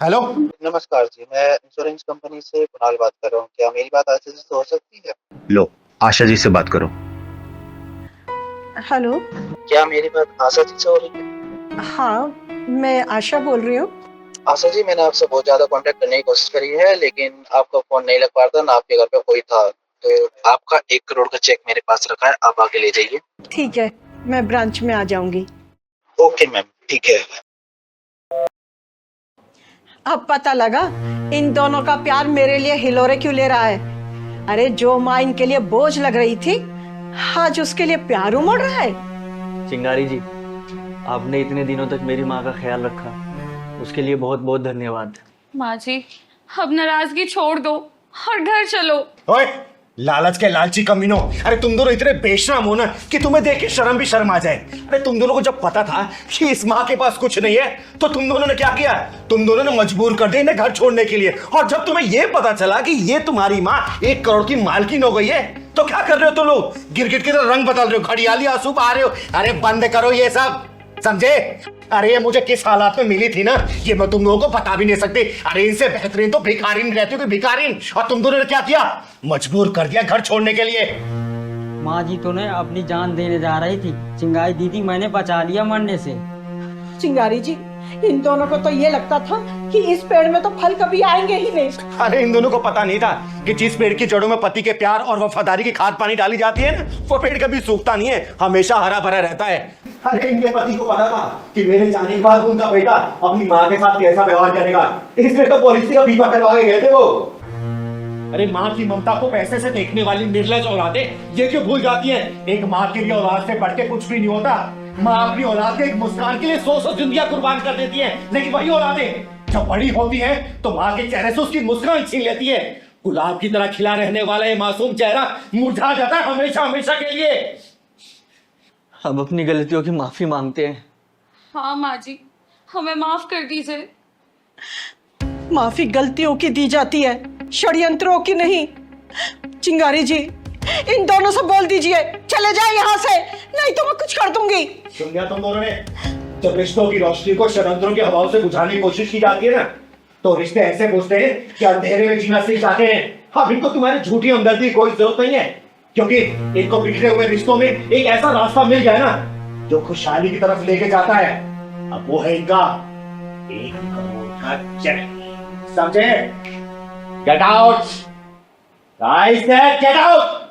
हेलो, नमस्कार जी, मैं इंश्योरेंस कंपनी से कुणाल बात कर रहा हूँ। क्या मेरी बात आशा जी से हो सकती है? लो, आशा जी से बात करो। हेलो, क्या मेरी बात आशा जी से हो रही है? हाँ, मैं आशा बोल रही हूँ। आशा जी, मैंने आपसे बहुत ज्यादा कांटेक्ट करने की कोशिश करी है, लेकिन आपका फोन नहीं लग पा रहा था, ना आपके घर पे कोई था। तो आपका 1 करोड़ का चेक मेरे पास रखा है, आप आके ले जाइए। ठीक है, मैं ब्रांच में आ जाऊंगी। ओके मैम, ठीक है। अब पता लगा इन दोनों का प्यार मेरे लिए हिलोरे क्यों ले रहा है। अरे जो माँ इनके लिए बोझ लग रही थी, आज उसके लिए प्यार उमड़ रहा है। चिंगारी जी, आपने इतने दिनों तक मेरी माँ का ख्याल रखा, उसके लिए बहुत बहुत धन्यवाद। माँ जी, अब नाराजगी छोड़ दो और घर चलो। ओए, लालच के लालची कमीनों, अरे तुम दोनों इतने बेशरम हो ना कि तुम्हें देख के शर्म भी शर्म आ जाए। अरे तुम दोनों को जब पता था कि इस माँ के पास कुछ नहीं है, तो तुम दोनों ने क्या किया? तुम दोनों ने मजबूर कर दिया इन्हें घर छोड़ने के लिए। और जब तुम्हें यह पता चला कि ये तुम्हारी माँ 1 करोड़ की मालकिन हो गई है, तो क्या कर रहे हो तुम लोग? गिरगिट की तरह रंग बदल रहे हो, घड़ियाली आंसू बहा रहे हो। अरे बंद करो ये सब, समझे? अरे ये मुझे किस हालात में मिली थी ना, ये मैं तुम लोगों को बता भी नहीं सकती। अरे इनसे बेहतरीन तो भिखारिन रहती हो, भिखारिन। और तुम दोनों ने क्या किया, मजबूर कर दिया घर छोड़ने के लिए। माँ जी तो ने अपनी जान देने जा रही थी, चिंगारी दीदी मैंने बचा लिया मरने से। चिंगारी जी, इन दोनों को तो ये लगता था कि इस पेड़ में तो फल कभी आएंगे ही नहीं। अरे इन दोनों को पता नहीं था कि जिस पेड़ की जड़ों में पति के प्यार और वफादारी की खाद पानी डाली जाती है ना, वो पेड़ कभी सूखता नहीं है, हमेशा हरा भरा रहता है। अरे इनके पति को पता था कि मेरे जाने के बाद उनका बेटा अपनी माँ के साथ कैसा व्यवहार करेगा, इसलिए तो पॉलिसी का बीमा करवा के गए थे वो। अरे माँ की ममता को पैसे से देखने वाली निर्लज औलादें ये क्यों भूल जाती हैं, एक माँ के लिए औलाद से बढ़ के कुछ भी नहीं होता। माँ अपनी औलाद के एक मुस्कान के लिए 100 जिंदगियां कुर्बान कर देती है, लेकिन वही औलादें जब बड़ी होती हैं तो माँ के चेहरे से उसकी मुस्कान छीन लेती है। गुलाब की तरह खिला रहने वाला ये मासूम चेहरा मुरझा जाता है हमेशा हमेशा के लिए। हम अपनी गलतियों की माफी मांगते हैं। हाँ माँ जी, हमें माफ कर दीजिए। माफी गलतियों की दी जाती है, षड्यंत्रों की नहीं। चिंगारी जी, इन दोनों से बोल दीजिए चले जाए यहाँ से, नहीं तो मैं कुछ कर दूंगी। सुन लिया तुम दोनों ने, जब रिश्तों की रोशनी को षड्यंत्रों की हवाओं से बुझाने की कोशिश की जाती है ना, तो रिश्ते ऐसे बुझते हैं कि अंधेरे में जीना सीख जाते हैं। अब इनको तुम्हारी झूठी हमदर्दी की कोई जरूरत नहीं है, क्योंकि इनको बिखरे हुए रिश्तों में एक ऐसा रास्ता मिल गया ना जो खुशहाली की तरफ लेके जाता है। अब वो है इनका 1 करोड़ का चेक, समझे? Get out, get out.